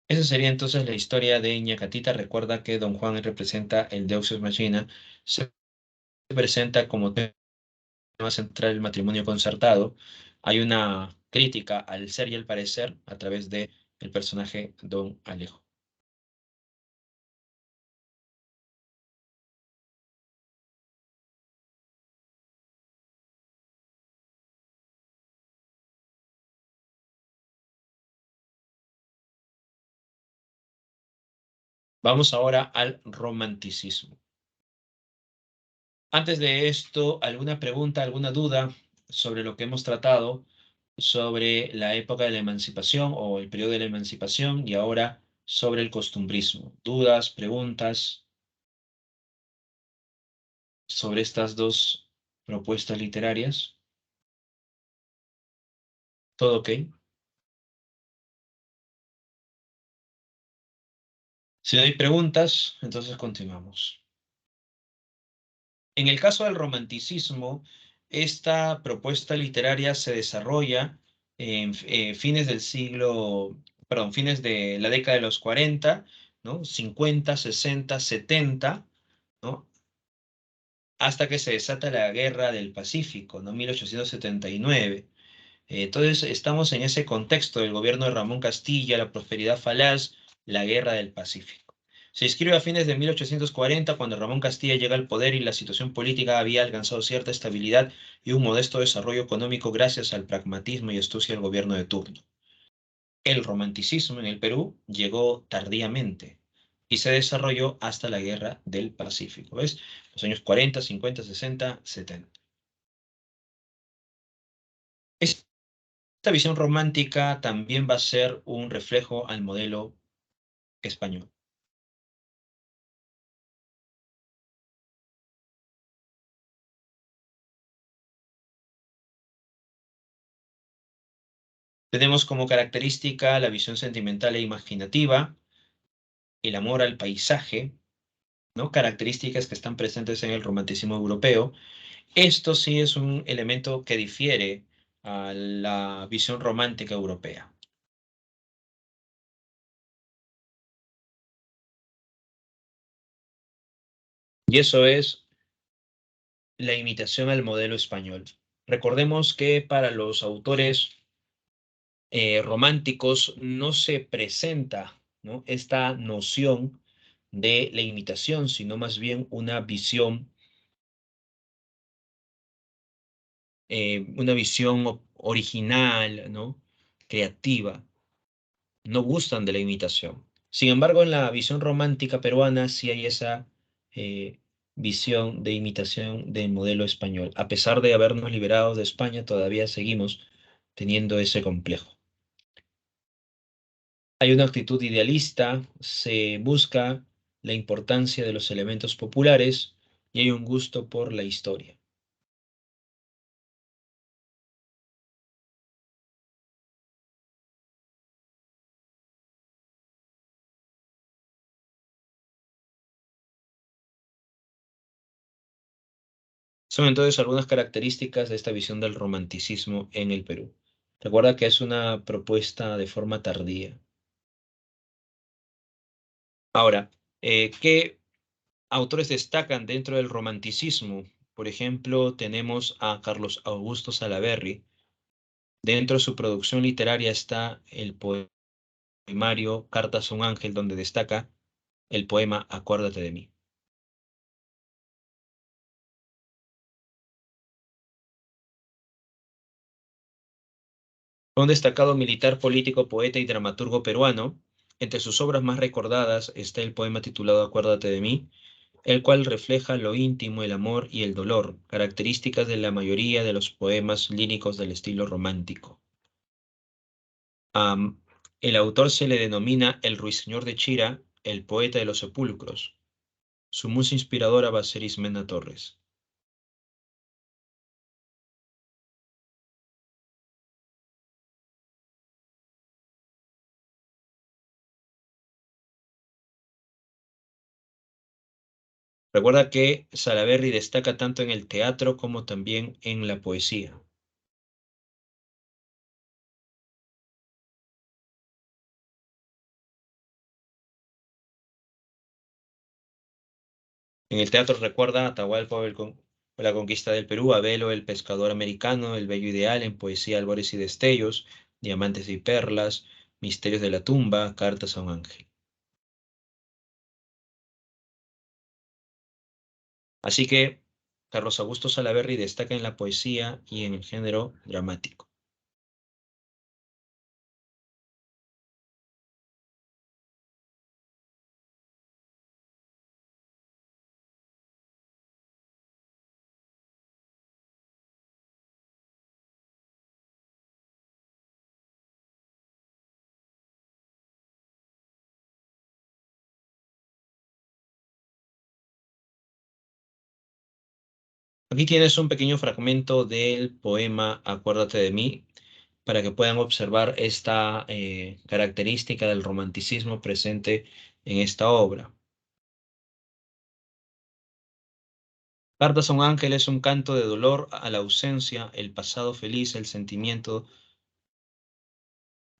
Esa sería entonces la historia de Ñacatita. Recuerda que Don Juan representa el Deus ex machina. Se presenta como tema central el matrimonio concertado. Hay una crítica al ser y al parecer a través de el personaje Don Alejo. Vamos ahora al romanticismo. Antes de esto, ¿alguna pregunta, alguna duda sobre lo que hemos tratado sobre la época de la emancipación o el periodo de la emancipación y ahora sobre el costumbrismo? ¿Dudas, preguntas sobre estas dos propuestas literarias? ¿Todo ok? Si no hay preguntas, entonces continuamos. En el caso del romanticismo, esta propuesta literaria se desarrolla en fines del siglo, perdón, fines de la década de los 40, ¿no? 50, 60, 70, ¿no? Hasta que se desata la Guerra del Pacífico, ¿no? 1879. Entonces, estamos en ese contexto del gobierno de Ramón Castilla, la prosperidad falaz, la Guerra del Pacífico. Se escribe a fines de 1840, cuando Ramón Castilla llega al poder y la situación política había alcanzado cierta estabilidad y un modesto desarrollo económico gracias al pragmatismo y astucia del gobierno de turno. El romanticismo en el Perú llegó tardíamente y se desarrolló hasta la Guerra del Pacífico. ¿Ves? Los años 40, 50, 60, 70. Esta visión romántica también va a ser un reflejo al modelo español. Tenemos como característica la visión sentimental e imaginativa, el amor al paisaje, ¿no? Características que están presentes en el romanticismo europeo. Esto sí es un elemento que difiere a la visión romántica europea. Y eso es la imitación al modelo español. Recordemos que para los autores románticos no se presenta, ¿no?, esta noción de la imitación, sino más bien una visión una visión original, ¿no? Creativa, no gustan de la imitación. Sin embargo, en la visión romántica peruana sí hay esa visión de imitación del modelo español. A pesar de habernos liberado de España, todavía seguimos teniendo ese complejo. Hay una actitud idealista, se busca la importancia de los elementos populares y hay un gusto por la historia. Son entonces algunas características de esta visión del romanticismo en el Perú. Recuerda que es una propuesta de forma tardía. Ahora, ¿qué autores destacan dentro del romanticismo? Por ejemplo, tenemos a Carlos Augusto Salaverry. Dentro de su producción literaria está el poemario Cartas a un ángel, donde destaca el poema Acuérdate de mí. Fue un destacado militar, político, poeta y dramaturgo peruano. Entre sus obras más recordadas está el poema titulado Acuérdate de mí, el cual refleja lo íntimo, el amor y el dolor, características de la mayoría de los poemas líricos del estilo romántico. Am, el autor se le denomina el Ruiseñor de Chira, el poeta de los sepulcros. Su musa inspiradora va a ser Ismena Torres. Recuerda que Salaverry destaca tanto en el teatro como también en la poesía. En el teatro recuerda a Atahualpa la conquista del Perú, a Belo el pescador americano, El bello ideal, en poesía Albores y destellos, Diamantes y perlas, Misterios de la tumba, Cartas a un ángel. Así que Carlos Augusto Salaverry destaca en la poesía y en el género dramático. Aquí tienes un pequeño fragmento del poema Acuérdate de mí para que puedan observar esta característica del romanticismo presente en esta obra. Cartas a un ángel es un canto de dolor a la ausencia, el pasado feliz, el sentimiento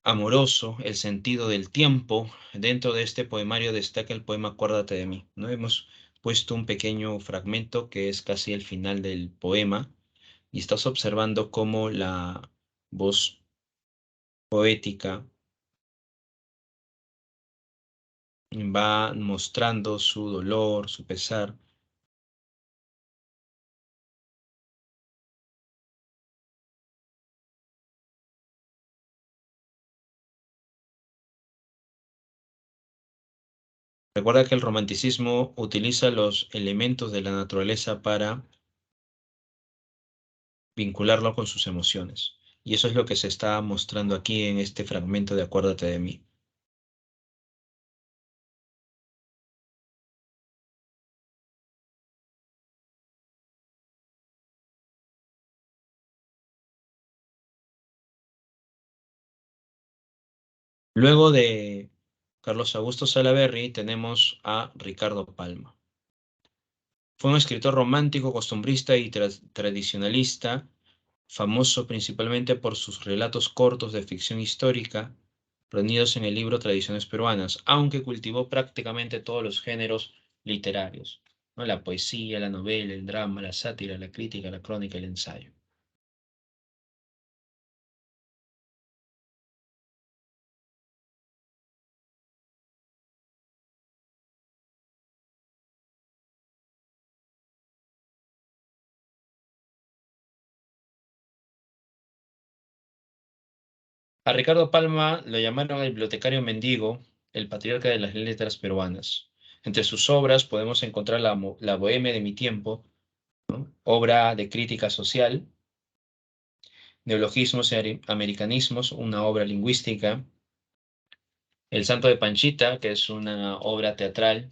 amoroso, el sentido del tiempo. Dentro de este poemario destaca el poema Acuérdate de mí. ¿No? Hemos puesto un pequeño fragmento que es casi el final del poema y estás observando cómo la voz poética va mostrando su dolor, su pesar. Recuerda que el romanticismo utiliza los elementos de la naturaleza para vincularlo con sus emociones. Y eso es lo que se está mostrando aquí en este fragmento de Acuérdate de mí. Luego de Carlos Augusto Salaverry tenemos a Ricardo Palma. Fue un escritor romántico, costumbrista y tradicionalista, famoso principalmente por sus relatos cortos de ficción histórica, reunidos en el libro Tradiciones Peruanas, aunque cultivó prácticamente todos los géneros literarios, ¿no? La poesía, la novela, el drama, la sátira, la crítica, la crónica, el ensayo. A Ricardo Palma lo llamaron el bibliotecario mendigo, el patriarca de las letras peruanas. Entre sus obras podemos encontrar la Bohemia de mi tiempo, ¿no? Obra de crítica social, Neologismos y Americanismos, una obra lingüística, El Santo de Panchita, que es una obra teatral,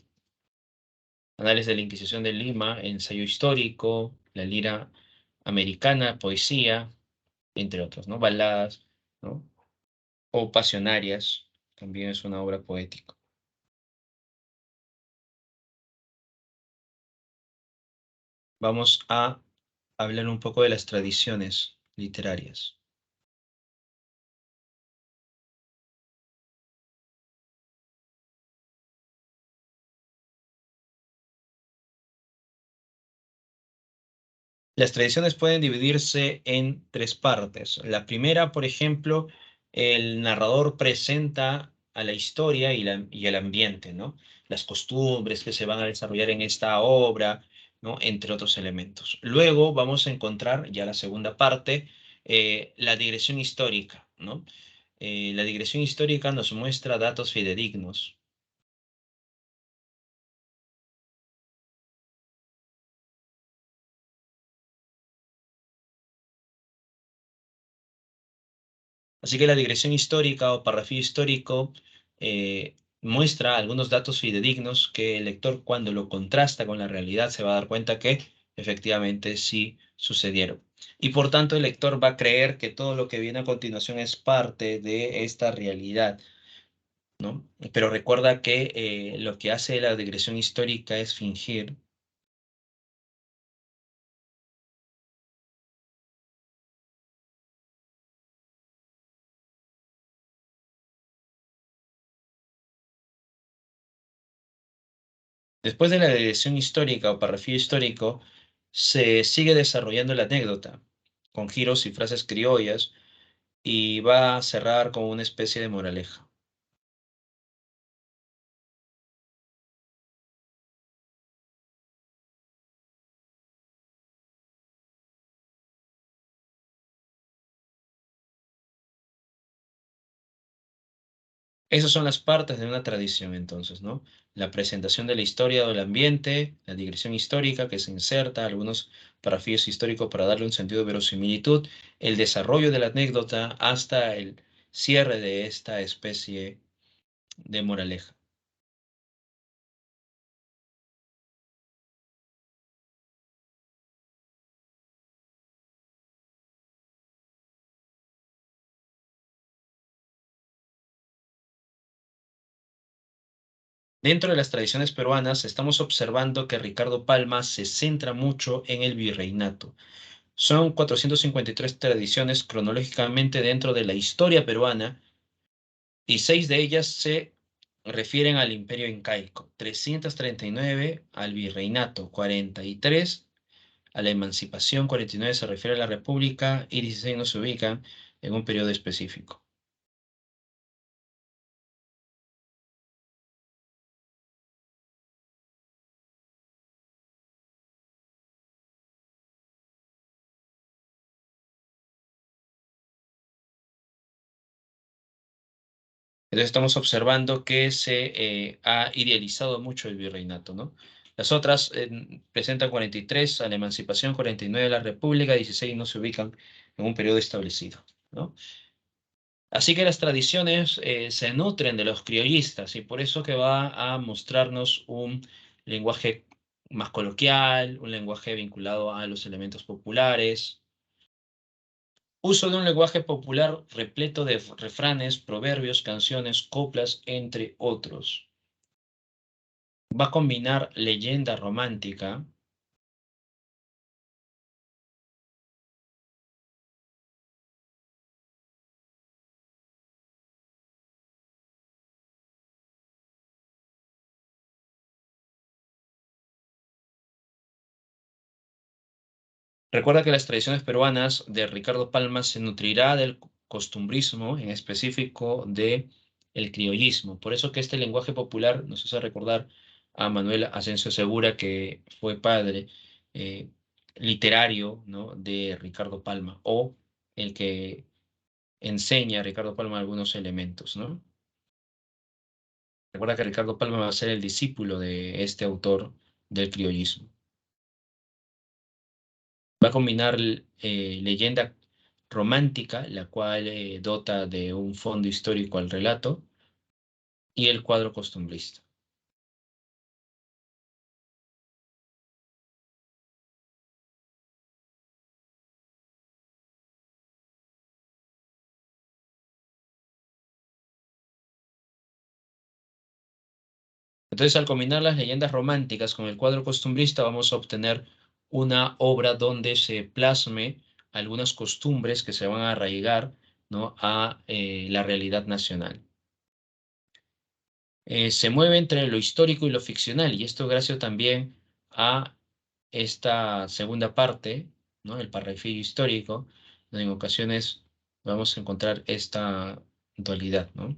Análisis de la Inquisición de Lima, ensayo histórico, La lira americana, poesía, entre otros, ¿no? Baladas, ¿no? O pasionarias, también es una obra poética. Vamos a hablar un poco de las tradiciones literarias. Las tradiciones pueden dividirse en tres partes. La primera, por ejemplo, el narrador presenta a la historia y el ambiente, ¿no? Las costumbres que se van a desarrollar en esta obra, ¿no? Entre otros elementos. Luego vamos a encontrar, ya la segunda parte, la digresión histórica, ¿no? La digresión histórica nos muestra datos fidedignos. Así que la digresión histórica o parrafio histórico muestra algunos datos fidedignos que el lector, cuando lo contrasta con la realidad, se va a dar cuenta que efectivamente sí sucedieron. Y por tanto el lector va a creer que todo lo que viene a continuación es parte de esta realidad, ¿no? Pero recuerda que lo que hace la digresión histórica es fingir. Después de la digresión histórica o parrafio histórico, se sigue desarrollando la anécdota, con giros y frases criollas, y va a cerrar con una especie de moraleja. Esas son las partes de una tradición, entonces, ¿no? La presentación de la historia del ambiente, la digresión histórica que se inserta, algunos parafíos históricos para darle un sentido de verosimilitud, el desarrollo de la anécdota hasta el cierre de esta especie de moraleja. Dentro de las tradiciones peruanas, estamos observando que Ricardo Palma se centra mucho en el virreinato. Son 453 tradiciones cronológicamente dentro de la historia peruana y seis de ellas se refieren al imperio incaico, 339 al virreinato, 43 a la emancipación, 49 se refiere a la república y 16 no se ubican en un periodo específico. Entonces estamos observando que se ha idealizado mucho el virreinato, ¿no? Las otras presentan 43 a la emancipación, 49 a la república, 16 no se ubican en un periodo establecido, ¿no? Así que las tradiciones se nutren de los criollistas y por eso que va a mostrarnos un lenguaje más coloquial, un lenguaje vinculado a los elementos populares, uso de un lenguaje popular repleto de refranes, proverbios, canciones, coplas, entre otros. Va a combinar leyenda romántica. Recuerda que las tradiciones peruanas de Ricardo Palma se nutrirá del costumbrismo, en específico de el criollismo. Por eso que este lenguaje popular nos hace recordar a Manuel Asensio Segura, que fue padre eh, literario, ¿no? de Ricardo Palma, o el que enseña a Ricardo Palma algunos elementos, ¿no? Recuerda que Ricardo Palma va a ser el discípulo de este autor del criollismo. Va a combinar leyenda romántica, la cual dota de un fondo histórico al relato, y el cuadro costumbrista. Entonces, al combinar las leyendas románticas con el cuadro costumbrista, vamos a obtener una obra donde se plasme algunas costumbres que se van a arraigar, ¿no?, a la realidad nacional. Se mueve entre lo histórico y lo ficcional, y esto gracias también a esta segunda parte, ¿no?, el parrafillo histórico, donde en ocasiones vamos a encontrar esta dualidad, ¿no?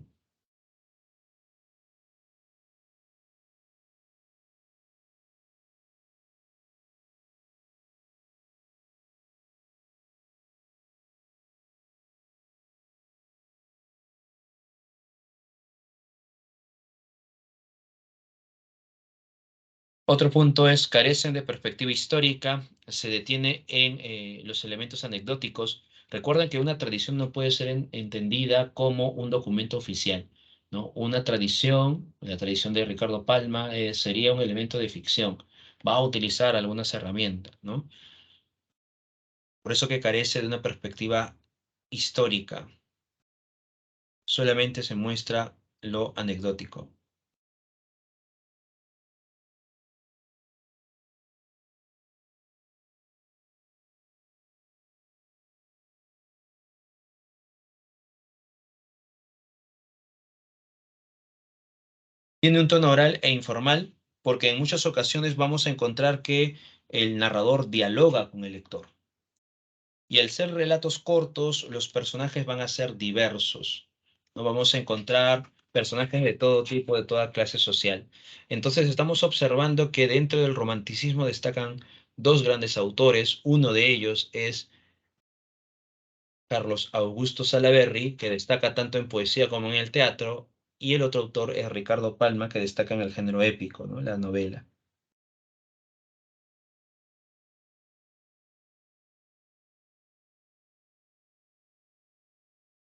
Otro punto es, carecen de perspectiva histórica, se detiene en los elementos anecdóticos. Recuerden que una tradición no puede ser entendida como un documento oficial, ¿no? Una tradición, la tradición de Ricardo Palma, sería un elemento de ficción. Va a utilizar algunas herramientas, ¿no? Por eso que carece de una perspectiva histórica. Solamente se muestra lo anecdótico. Tiene un tono oral e informal porque en muchas ocasiones vamos a encontrar que el narrador dialoga con el lector. Y al ser relatos cortos, los personajes van a ser diversos. No vamos a encontrar personajes de todo tipo, de toda clase social. Entonces estamos observando que dentro del romanticismo destacan dos grandes autores. Uno de ellos es Carlos Augusto Salaverry, que destaca tanto en poesía como en el teatro, y el otro autor es Ricardo Palma, que destaca en el género épico, ¿no?, la novela.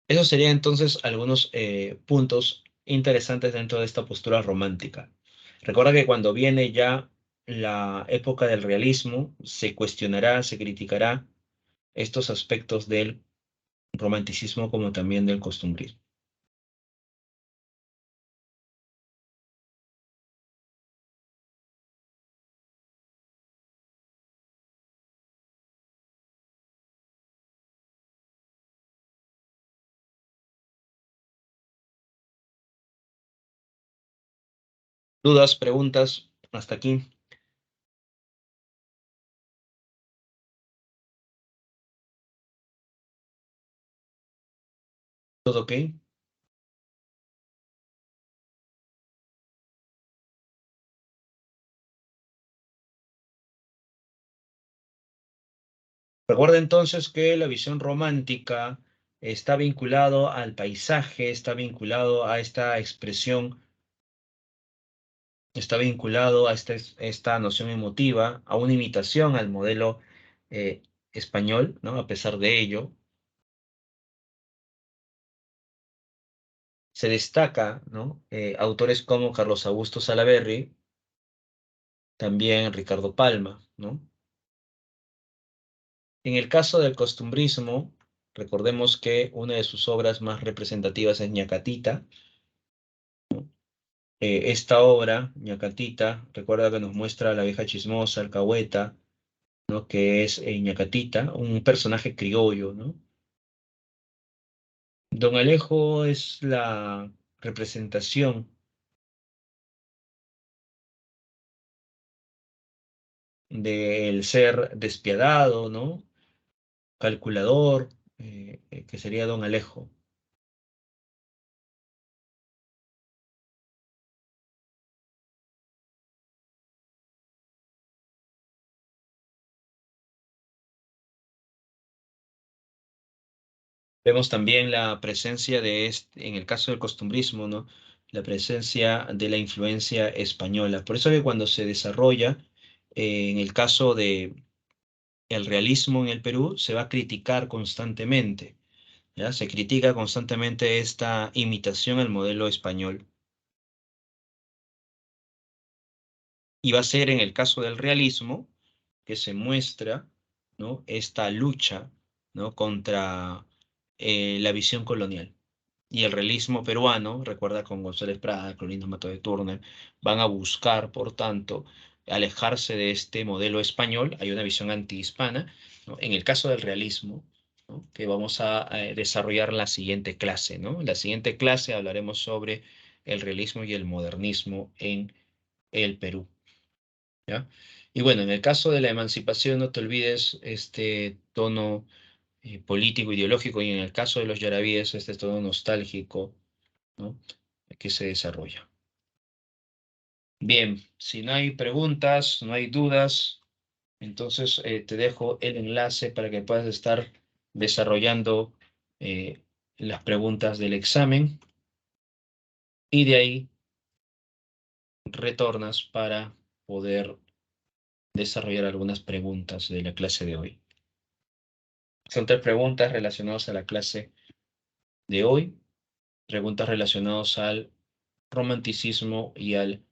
Esos serían entonces algunos puntos interesantes dentro de esta postura romántica. Recuerda que cuando viene ya la época del realismo, se cuestionará, se criticará estos aspectos del romanticismo como también del costumbrismo. ¿Dudas, preguntas? Hasta aquí. ¿Todo ok? Recuerda entonces que la visión romántica está vinculado al paisaje, está vinculado a esta expresión, está vinculado a esta noción emotiva, a una imitación al modelo eh, español, ¿no? A pesar de ello, se destaca, ¿no?, autores como Carlos Augusto Salaverry, también Ricardo Palma, ¿no? En el caso del costumbrismo, recordemos que una de sus obras más representativas es Ñacatita. Esta obra, Ñacatita, recuerda que nos muestra a la vieja chismosa, alcahueta, ¿no?, que es Ñacatita, un personaje criollo, ¿no? Don Alejo es la representación del ser despiadado, ¿no?, calculador, que sería Don Alejo. Vemos también la presencia de este, en el caso del costumbrismo, ¿no? La presencia de la influencia española. Por eso que cuando se desarrolla, en el caso de el realismo en el Perú, se va a criticar constantemente, ¿ya? Se critica constantemente esta imitación al modelo español. Y va a ser en el caso del realismo que se muestra, ¿no? Esta lucha, ¿no? Contra la visión colonial. Y el realismo peruano, recuerda con González Prada, Clorinda Mato de Turner, van a buscar, por tanto, alejarse de este modelo español. Hay una visión antihispana, ¿no? En el caso del realismo, ¿no? Que vamos a desarrollar en la siguiente clase, ¿no? En la siguiente clase hablaremos sobre el realismo y el modernismo en el Perú, ¿ya? Y bueno, en el caso de la emancipación, no te olvides este tono político, ideológico, y en el caso de los yarabíes, este tono nostálgico, ¿no? Que se desarrolla. Bien, si no hay preguntas, no hay dudas, entonces te dejo el enlace para que puedas estar desarrollando eh, las preguntas del examen y de ahí retornas para poder desarrollar algunas preguntas de la clase de hoy. Son tres preguntas relacionadas a la clase de hoy, preguntas relacionadas al romanticismo y al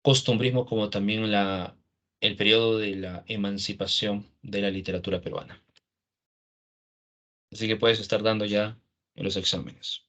costumbrismo, como también el periodo de la emancipación de la literatura peruana. Así que puedes estar dando ya en los exámenes.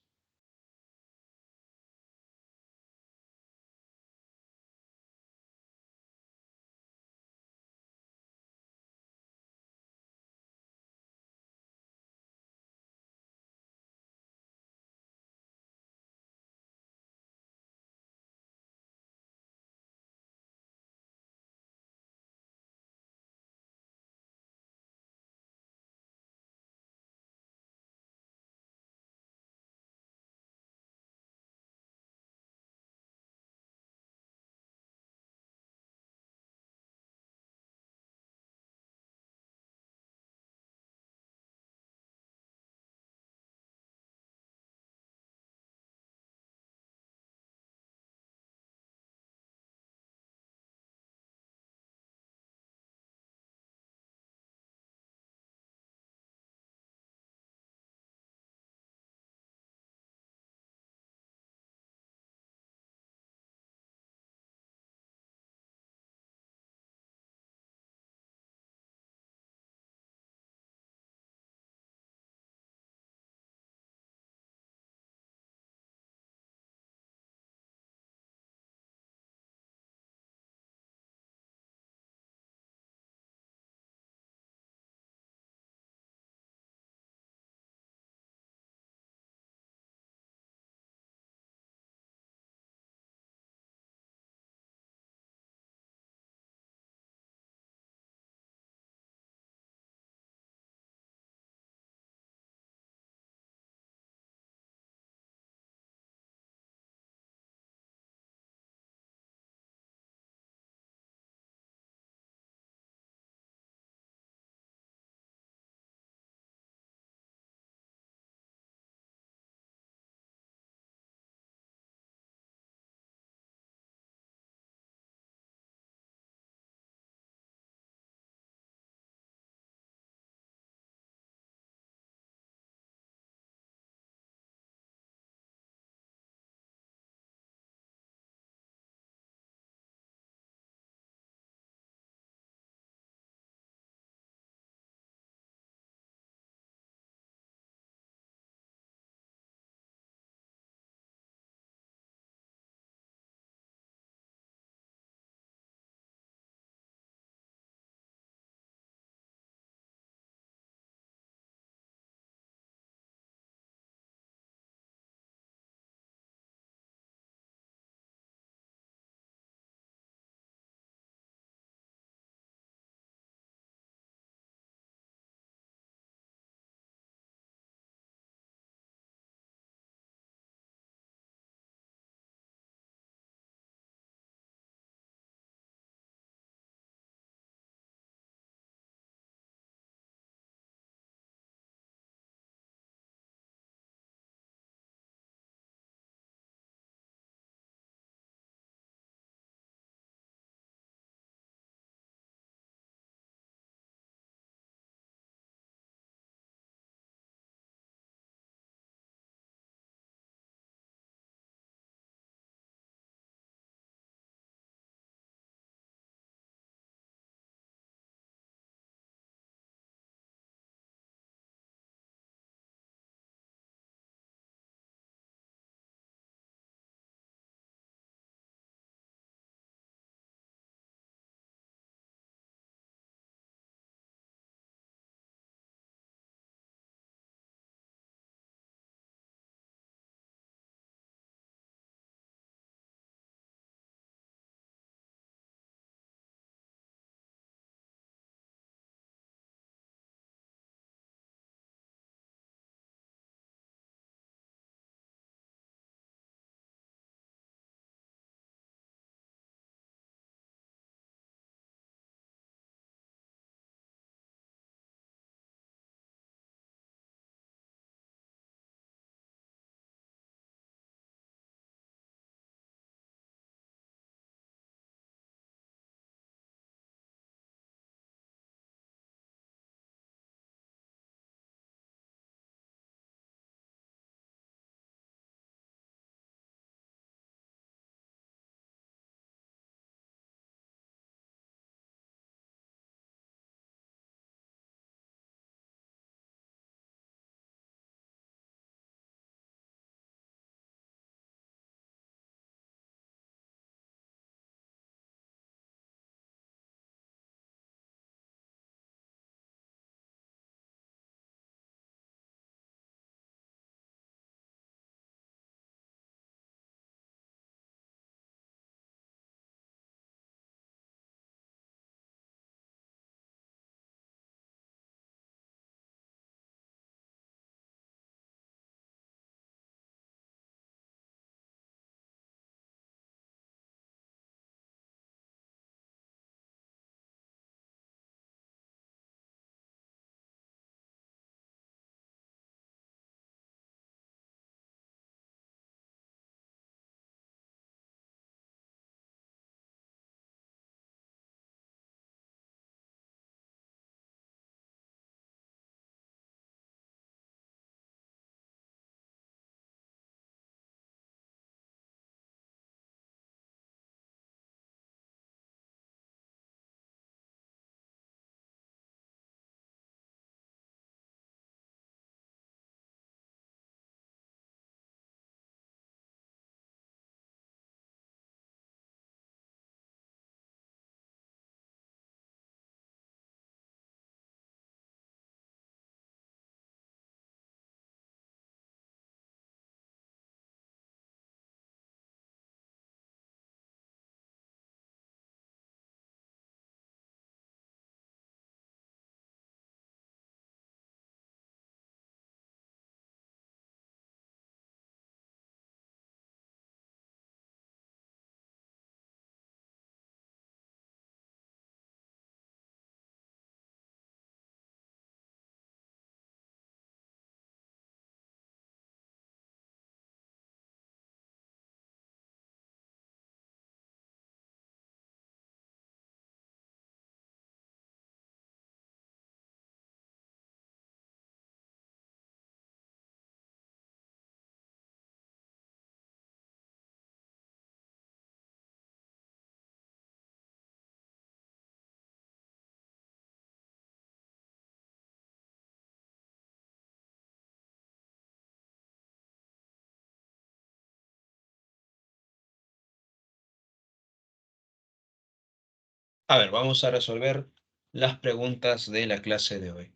A ver, vamos a resolver las preguntas de la clase de hoy.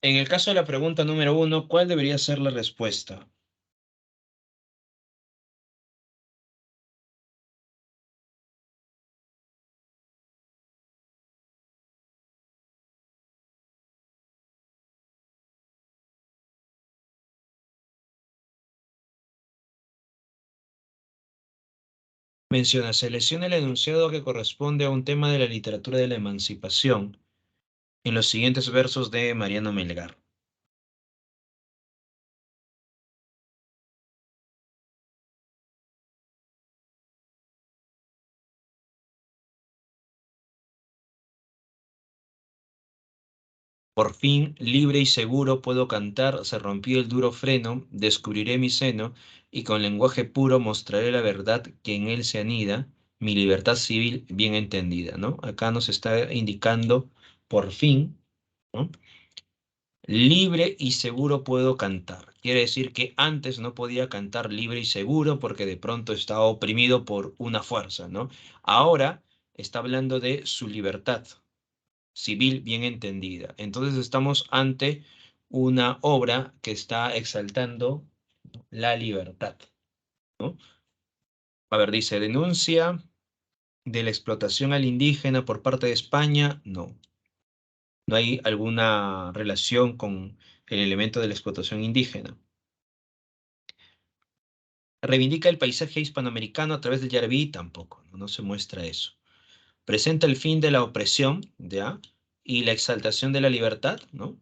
En el caso de la pregunta número uno, ¿cuál debería ser la respuesta? Menciona, selecciona el enunciado que corresponde a un tema de la literatura de la emancipación en los siguientes versos de Mariano Melgar. Por fin, libre y seguro puedo cantar, se rompió el duro freno, descubriré mi seno, y con lenguaje puro mostraré la verdad que en él se anida, mi libertad civil bien entendida, ¿no? Acá nos está indicando, por fin, ¿no? Libre y seguro puedo cantar. Quiere decir que antes no podía cantar libre y seguro porque de pronto estaba oprimido por una fuerza, ¿no? Ahora está hablando de su libertad civil bien entendida. Entonces estamos ante una obra que está exaltando la libertad, ¿no? A ver, dice, denuncia de la explotación al indígena por parte de España. No, no hay alguna relación con el elemento de la explotación indígena. Reivindica el paisaje hispanoamericano a través del Yarabí, tampoco, no, no se muestra eso. Presenta el fin de la opresión, ¿ya? Y la exaltación de la libertad, ¿no?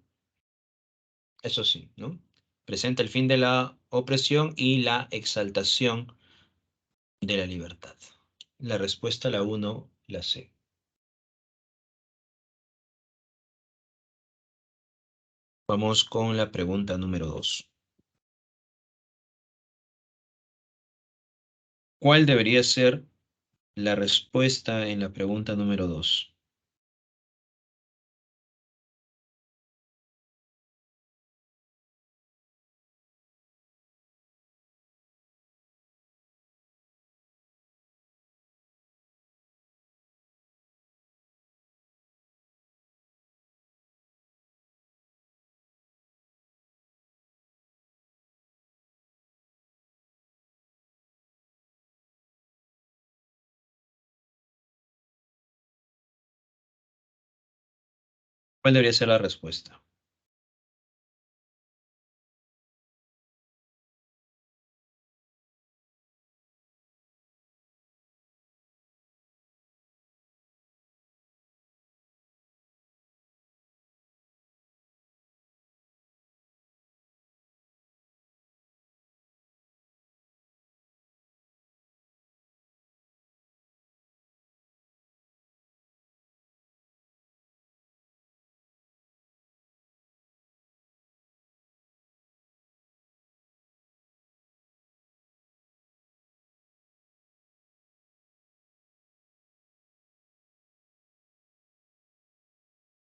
Eso sí, ¿no? Presenta el fin de la opresión y la exaltación de la libertad. La respuesta, la uno, la C. Vamos con la pregunta número 2. ¿Cuál debería ser la respuesta en la pregunta número 2? ¿Cuál debería ser la respuesta?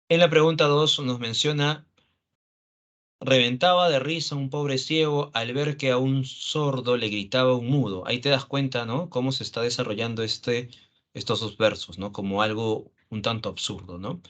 En la pregunta 2 nos menciona, reventaba de risa un pobre ciego al ver que a un sordo le gritaba un mudo. Ahí te das cuenta, ¿no? Cómo se está desarrollando estos dos versos, ¿no? Como algo un tanto absurdo, ¿no?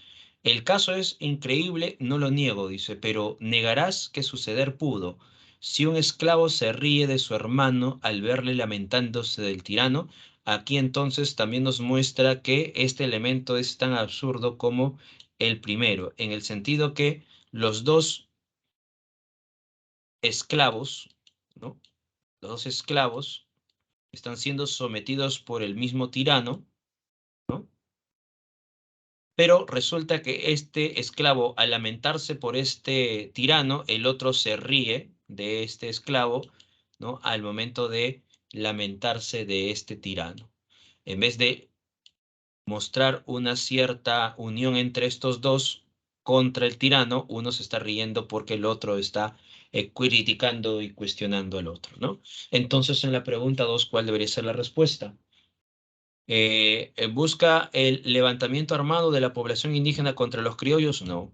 El caso es increíble, no lo niego, dice, pero negarás que suceder pudo. Si un esclavo se ríe de su hermano al verle lamentándose del tirano, aquí entonces también nos muestra que este elemento es tan absurdo como el primero, en el sentido que los dos esclavos, ¿no? Los dos esclavos están siendo sometidos por el mismo tirano, ¿no? Pero resulta que este esclavo, al lamentarse por este tirano, el otro se ríe de este esclavo, ¿no? Al momento de lamentarse de este tirano. En vez de mostrar una cierta unión entre estos dos contra el tirano, uno se está riendo porque el otro está criticando y cuestionando al otro, ¿no? Entonces, en la pregunta 2, ¿cuál debería ser la respuesta? ¿Busca el levantamiento armado de la población indígena contra los criollos? No.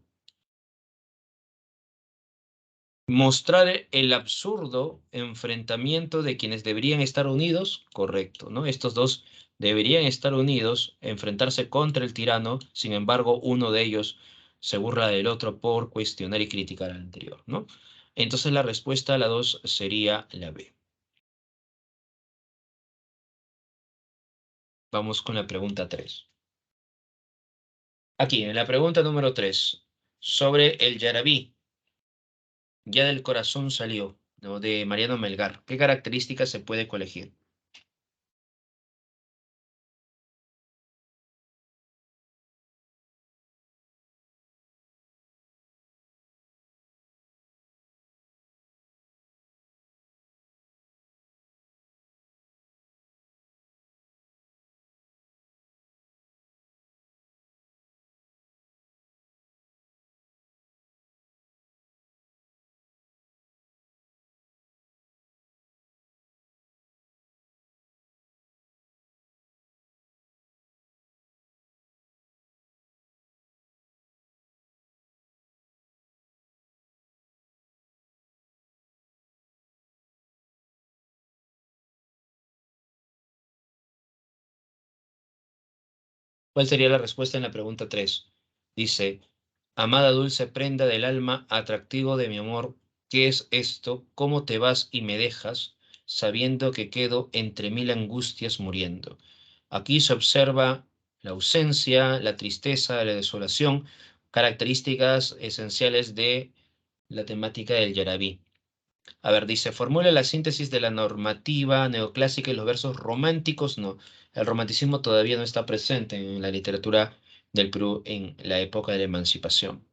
Mostrar el absurdo enfrentamiento de quienes deberían estar unidos, correcto, ¿no? Estos dos deberían estar unidos, enfrentarse contra el tirano, sin embargo, uno de ellos se burla del otro por cuestionar y criticar al anterior, ¿no? Entonces la respuesta a la 2 sería la B. Vamos con la pregunta 3. Aquí, en la pregunta número 3, sobre el Yarabí, ya del corazón salió, ¿no? De Mariano Melgar. ¿Qué características se puede colegir? ¿Cuál sería la respuesta en la pregunta 3? Dice, amada dulce prenda del alma, atractivo de mi amor, ¿qué es esto? ¿Cómo te vas y me dejas, sabiendo que quedo entre mil angustias muriendo? Aquí se observa la ausencia, la tristeza, la desolación, características esenciales de la temática del Yarabí. A ver, dice, formula la síntesis de la normativa neoclásica y los versos románticos. No, el romanticismo todavía no está presente en la literatura del Perú en la época de la emancipación.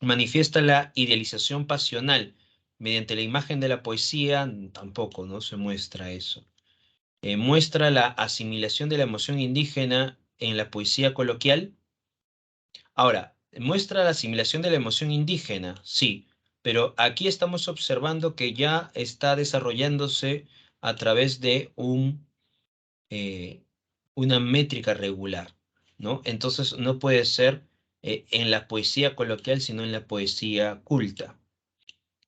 Manifiesta la idealización pasional mediante la imagen de la poesía. Tampoco, no se muestra eso. Muestra la asimilación de la emoción indígena en la poesía coloquial. Ahora, muestra la asimilación de la emoción indígena, sí, pero aquí estamos observando que ya está desarrollándose a través de eh, una métrica regular, ¿no? Entonces no puede ser en la poesía coloquial, sino en la poesía culta.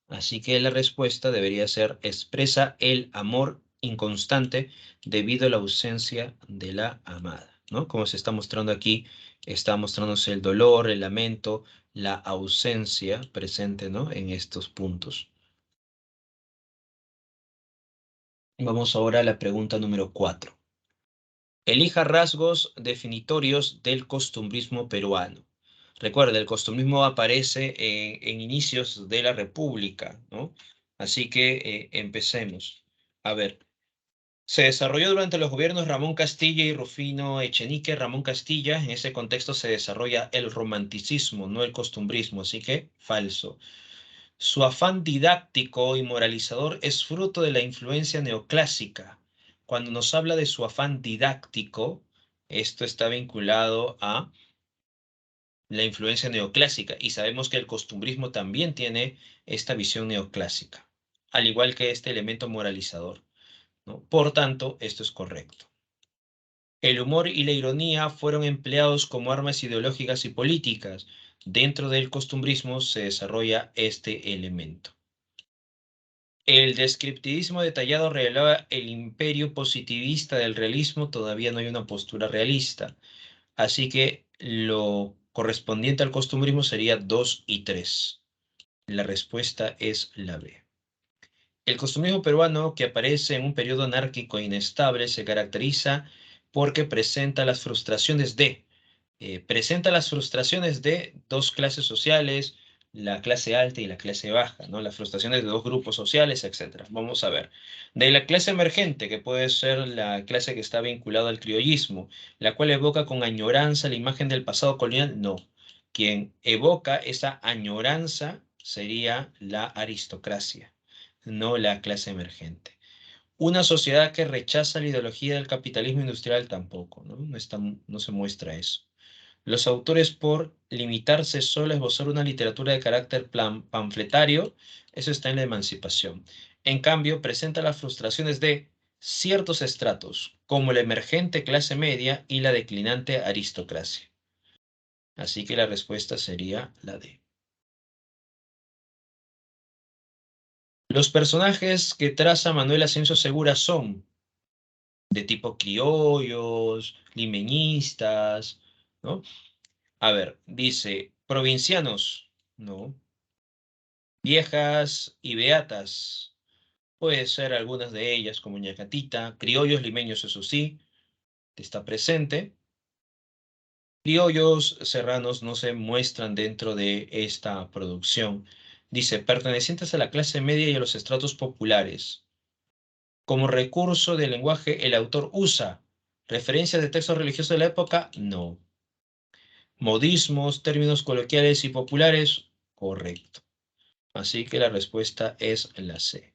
Así que la respuesta debería ser expresa el amor inconstante debido a la ausencia de la amada, ¿no? Como se está mostrando aquí, está mostrándose el dolor, el lamento, la ausencia presente, ¿no? En estos puntos. Vamos ahora a la pregunta número 4. Elija rasgos definitorios del costumbrismo peruano. Recuerda, el costumbrismo aparece en inicios de la República, ¿no? Así que empecemos. A ver, se desarrolló durante los gobiernos Ramón Castilla y Rufino Echenique. Ramón Castilla, en ese contexto se desarrolla el romanticismo, no el costumbrismo, así que falso. Su afán didáctico y moralizador es fruto de la influencia neoclásica. Cuando nos habla de su afán didáctico, esto está vinculado a la influencia neoclásica y sabemos que el costumbrismo también tiene esta visión neoclásica, al igual que este elemento moralizador, ¿no? Por tanto, esto es correcto. El humor y la ironía fueron empleados como armas ideológicas y políticas. Dentro del costumbrismo se desarrolla este elemento. El descriptivismo detallado revelaba el imperio positivista del realismo, todavía no hay una postura realista. Así que lo correspondiente al costumbrismo sería 2 y 3. La respuesta es la B. El costumbrismo peruano, que aparece en un periodo anárquico e inestable, se caracteriza porque presenta las frustraciones de dos clases sociales, la clase alta y la clase baja, ¿no? Las frustraciones de dos grupos sociales, etcétera. Vamos a ver. De la clase emergente, que puede ser la clase que está vinculada al criollismo, la cual evoca con añoranza la imagen del pasado colonial, no. Quien evoca esa añoranza sería la aristocracia, no la clase emergente. Una sociedad que rechaza la ideología del capitalismo industrial tampoco, ¿no? No se muestra eso. Los autores, por limitarse solo a esbozar una literatura de carácter panfletario, eso está en la Emancipación. En cambio, presenta las frustraciones de ciertos estratos, como la emergente clase media y la declinante aristocracia. Así que la respuesta sería la D. Los personajes que traza Manuel Asensio Segura son de tipo criollos, limeñistas, ¿no? A ver, dice, provincianos, ¿no? Viejas y beatas, puede ser algunas de ellas como Ñacatita, criollos limeños, eso sí, está presente. Criollos serranos no se muestran dentro de esta producción. Dice, pertenecientes a la clase media y a los estratos populares. Como recurso del lenguaje, el autor usa referencias de textos religiosos de la época, no. Modismos, términos coloquiales y populares, correcto. Así que la respuesta es la C.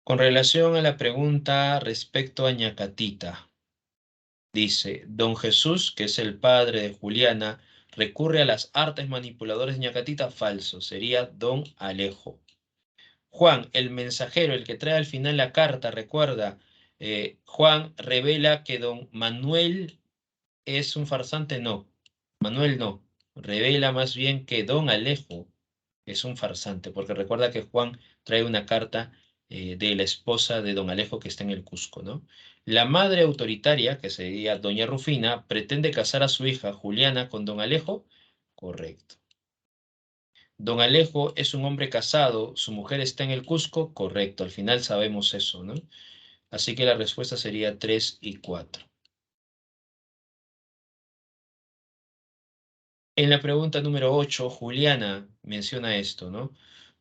Con relación a la pregunta respecto a Ñacatita, dice, don Jesús, que es el padre de Juliana, recurre a las artes manipuladoras de Ñacatita, falso, sería don Alejo. Juan, el mensajero, el que trae al final la carta, recuerda, Juan revela que don Manuel es un farsante, no, Manuel no, revela más bien que don Alejo es un farsante, porque recuerda que Juan trae una carta de la esposa de don Alejo que está en el Cusco, ¿no? La madre autoritaria, que sería doña Rufina, pretende casar a su hija Juliana con don Alejo, correcto. Don Alejo es un hombre casado, su mujer está en el Cusco, correcto, al final sabemos eso, ¿no? Así que la respuesta sería 3 y 4. En la pregunta número 8, Juliana menciona esto, ¿no?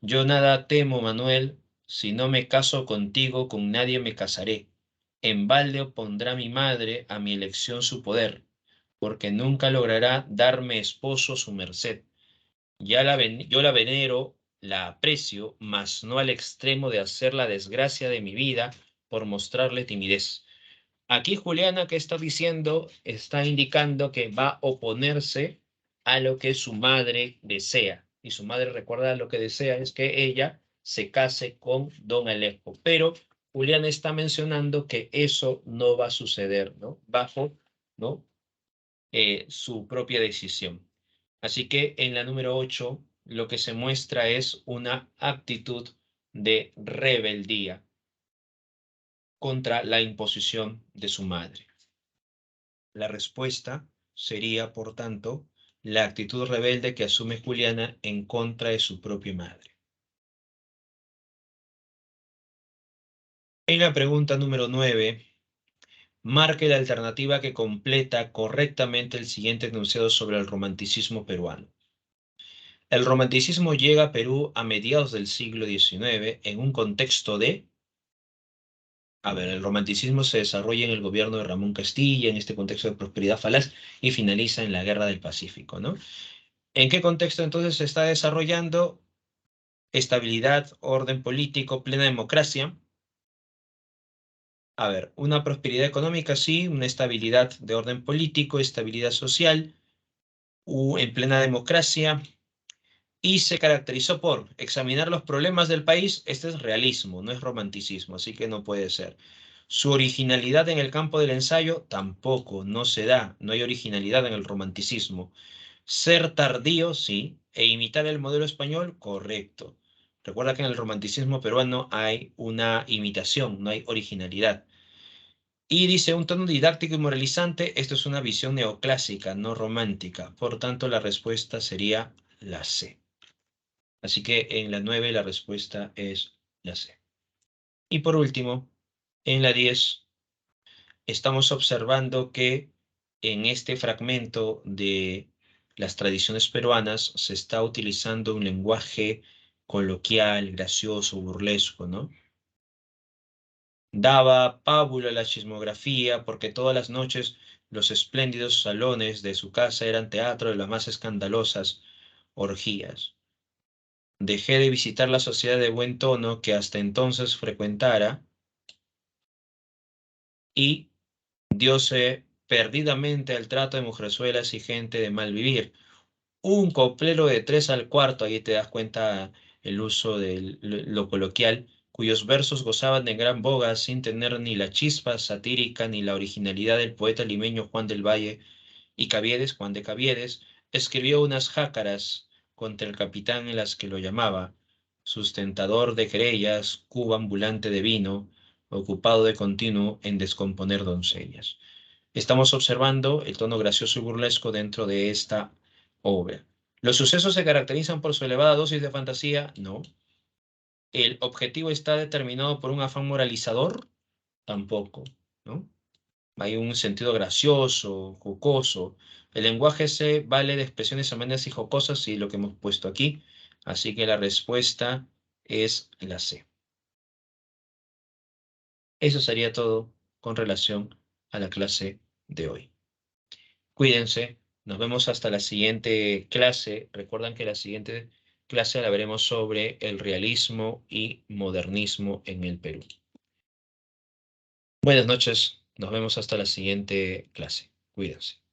Yo nada temo, Manuel, si no me caso contigo, con nadie me casaré. En balde opondrá mi madre a mi elección su poder, porque nunca logrará darme esposo su merced. Yo la venero, la aprecio, mas no al extremo de hacer la desgracia de mi vida por mostrarle timidez. Aquí Juliana, ¿qué está diciendo? Está indicando que va a oponerse a lo que su madre desea. Y su madre, recuerda, lo que desea es que ella se case con don Alejo. Pero Juliana está mencionando que eso no va a suceder, ¿no? Bajo, ¿no? Su propia decisión. Así que en la número 8 lo que se muestra es una actitud de rebeldía contra la imposición de su madre. La respuesta sería, por tanto, la actitud rebelde que asume Juliana en contra de su propia madre. En la pregunta número 9, marque la alternativa que completa correctamente el siguiente enunciado sobre el romanticismo peruano. El romanticismo llega a Perú a mediados del siglo XIX en un contexto de, a ver, el romanticismo se desarrolla en el gobierno de Ramón Castilla, en este contexto de prosperidad falaz, y finaliza en la Guerra del Pacífico, ¿no? ¿En qué contexto entonces se está desarrollando? Estabilidad, orden político, plena democracia. A ver, una prosperidad económica, sí, una estabilidad de orden político, estabilidad social, en plena democracia, y se caracterizó por examinar los problemas del país. Este es realismo, no es romanticismo, así que no puede ser. Su originalidad en el campo del ensayo tampoco, no se da, no hay originalidad en el romanticismo. Ser tardío, sí, e imitar el modelo español, correcto. Recuerda que en el romanticismo peruano hay una imitación, no hay originalidad. Y dice un tono didáctico y moralizante, esto es una visión neoclásica, no romántica. Por tanto, la respuesta sería la C. Así que en la 9 la respuesta es la C. Y por último, en la 10 estamos observando que en este fragmento de las tradiciones peruanas se está utilizando un lenguaje coloquial, gracioso, burlesco, ¿no? Daba pábulo a la chismografía porque todas las noches los espléndidos salones de su casa eran teatro de las más escandalosas orgías. Dejé de visitar la sociedad de buen tono que hasta entonces frecuentara y diose perdidamente al trato de mujerzuelas y gente de mal vivir. Un coplero de tres al cuarto, ahí te das cuenta el uso de lo coloquial, cuyos versos gozaban de gran boga sin tener ni la chispa satírica ni la originalidad del poeta limeño Juan del Valle y Caviedes, Juan de Caviedes, escribió unas jácaras contra el capitán en las que lo llamaba sustentador de querellas, cuba ambulante de vino, ocupado de continuo en descomponer doncellas. Estamos observando el tono gracioso y burlesco dentro de esta obra. ¿Los sucesos se caracterizan por su elevada dosis de fantasía? No. ¿El objetivo está determinado por un afán moralizador? Tampoco, ¿no? Hay un sentido gracioso, jocoso. El lenguaje se vale de expresiones amenas y jocosas y lo que hemos puesto aquí. Así que la respuesta es la C. Eso sería todo con relación a la clase de hoy. Cuídense, nos vemos hasta la siguiente clase. Recuerdan que la siguiente clase la veremos sobre el realismo y modernismo en el Perú. Buenas noches, nos vemos hasta la siguiente clase. Cuídense.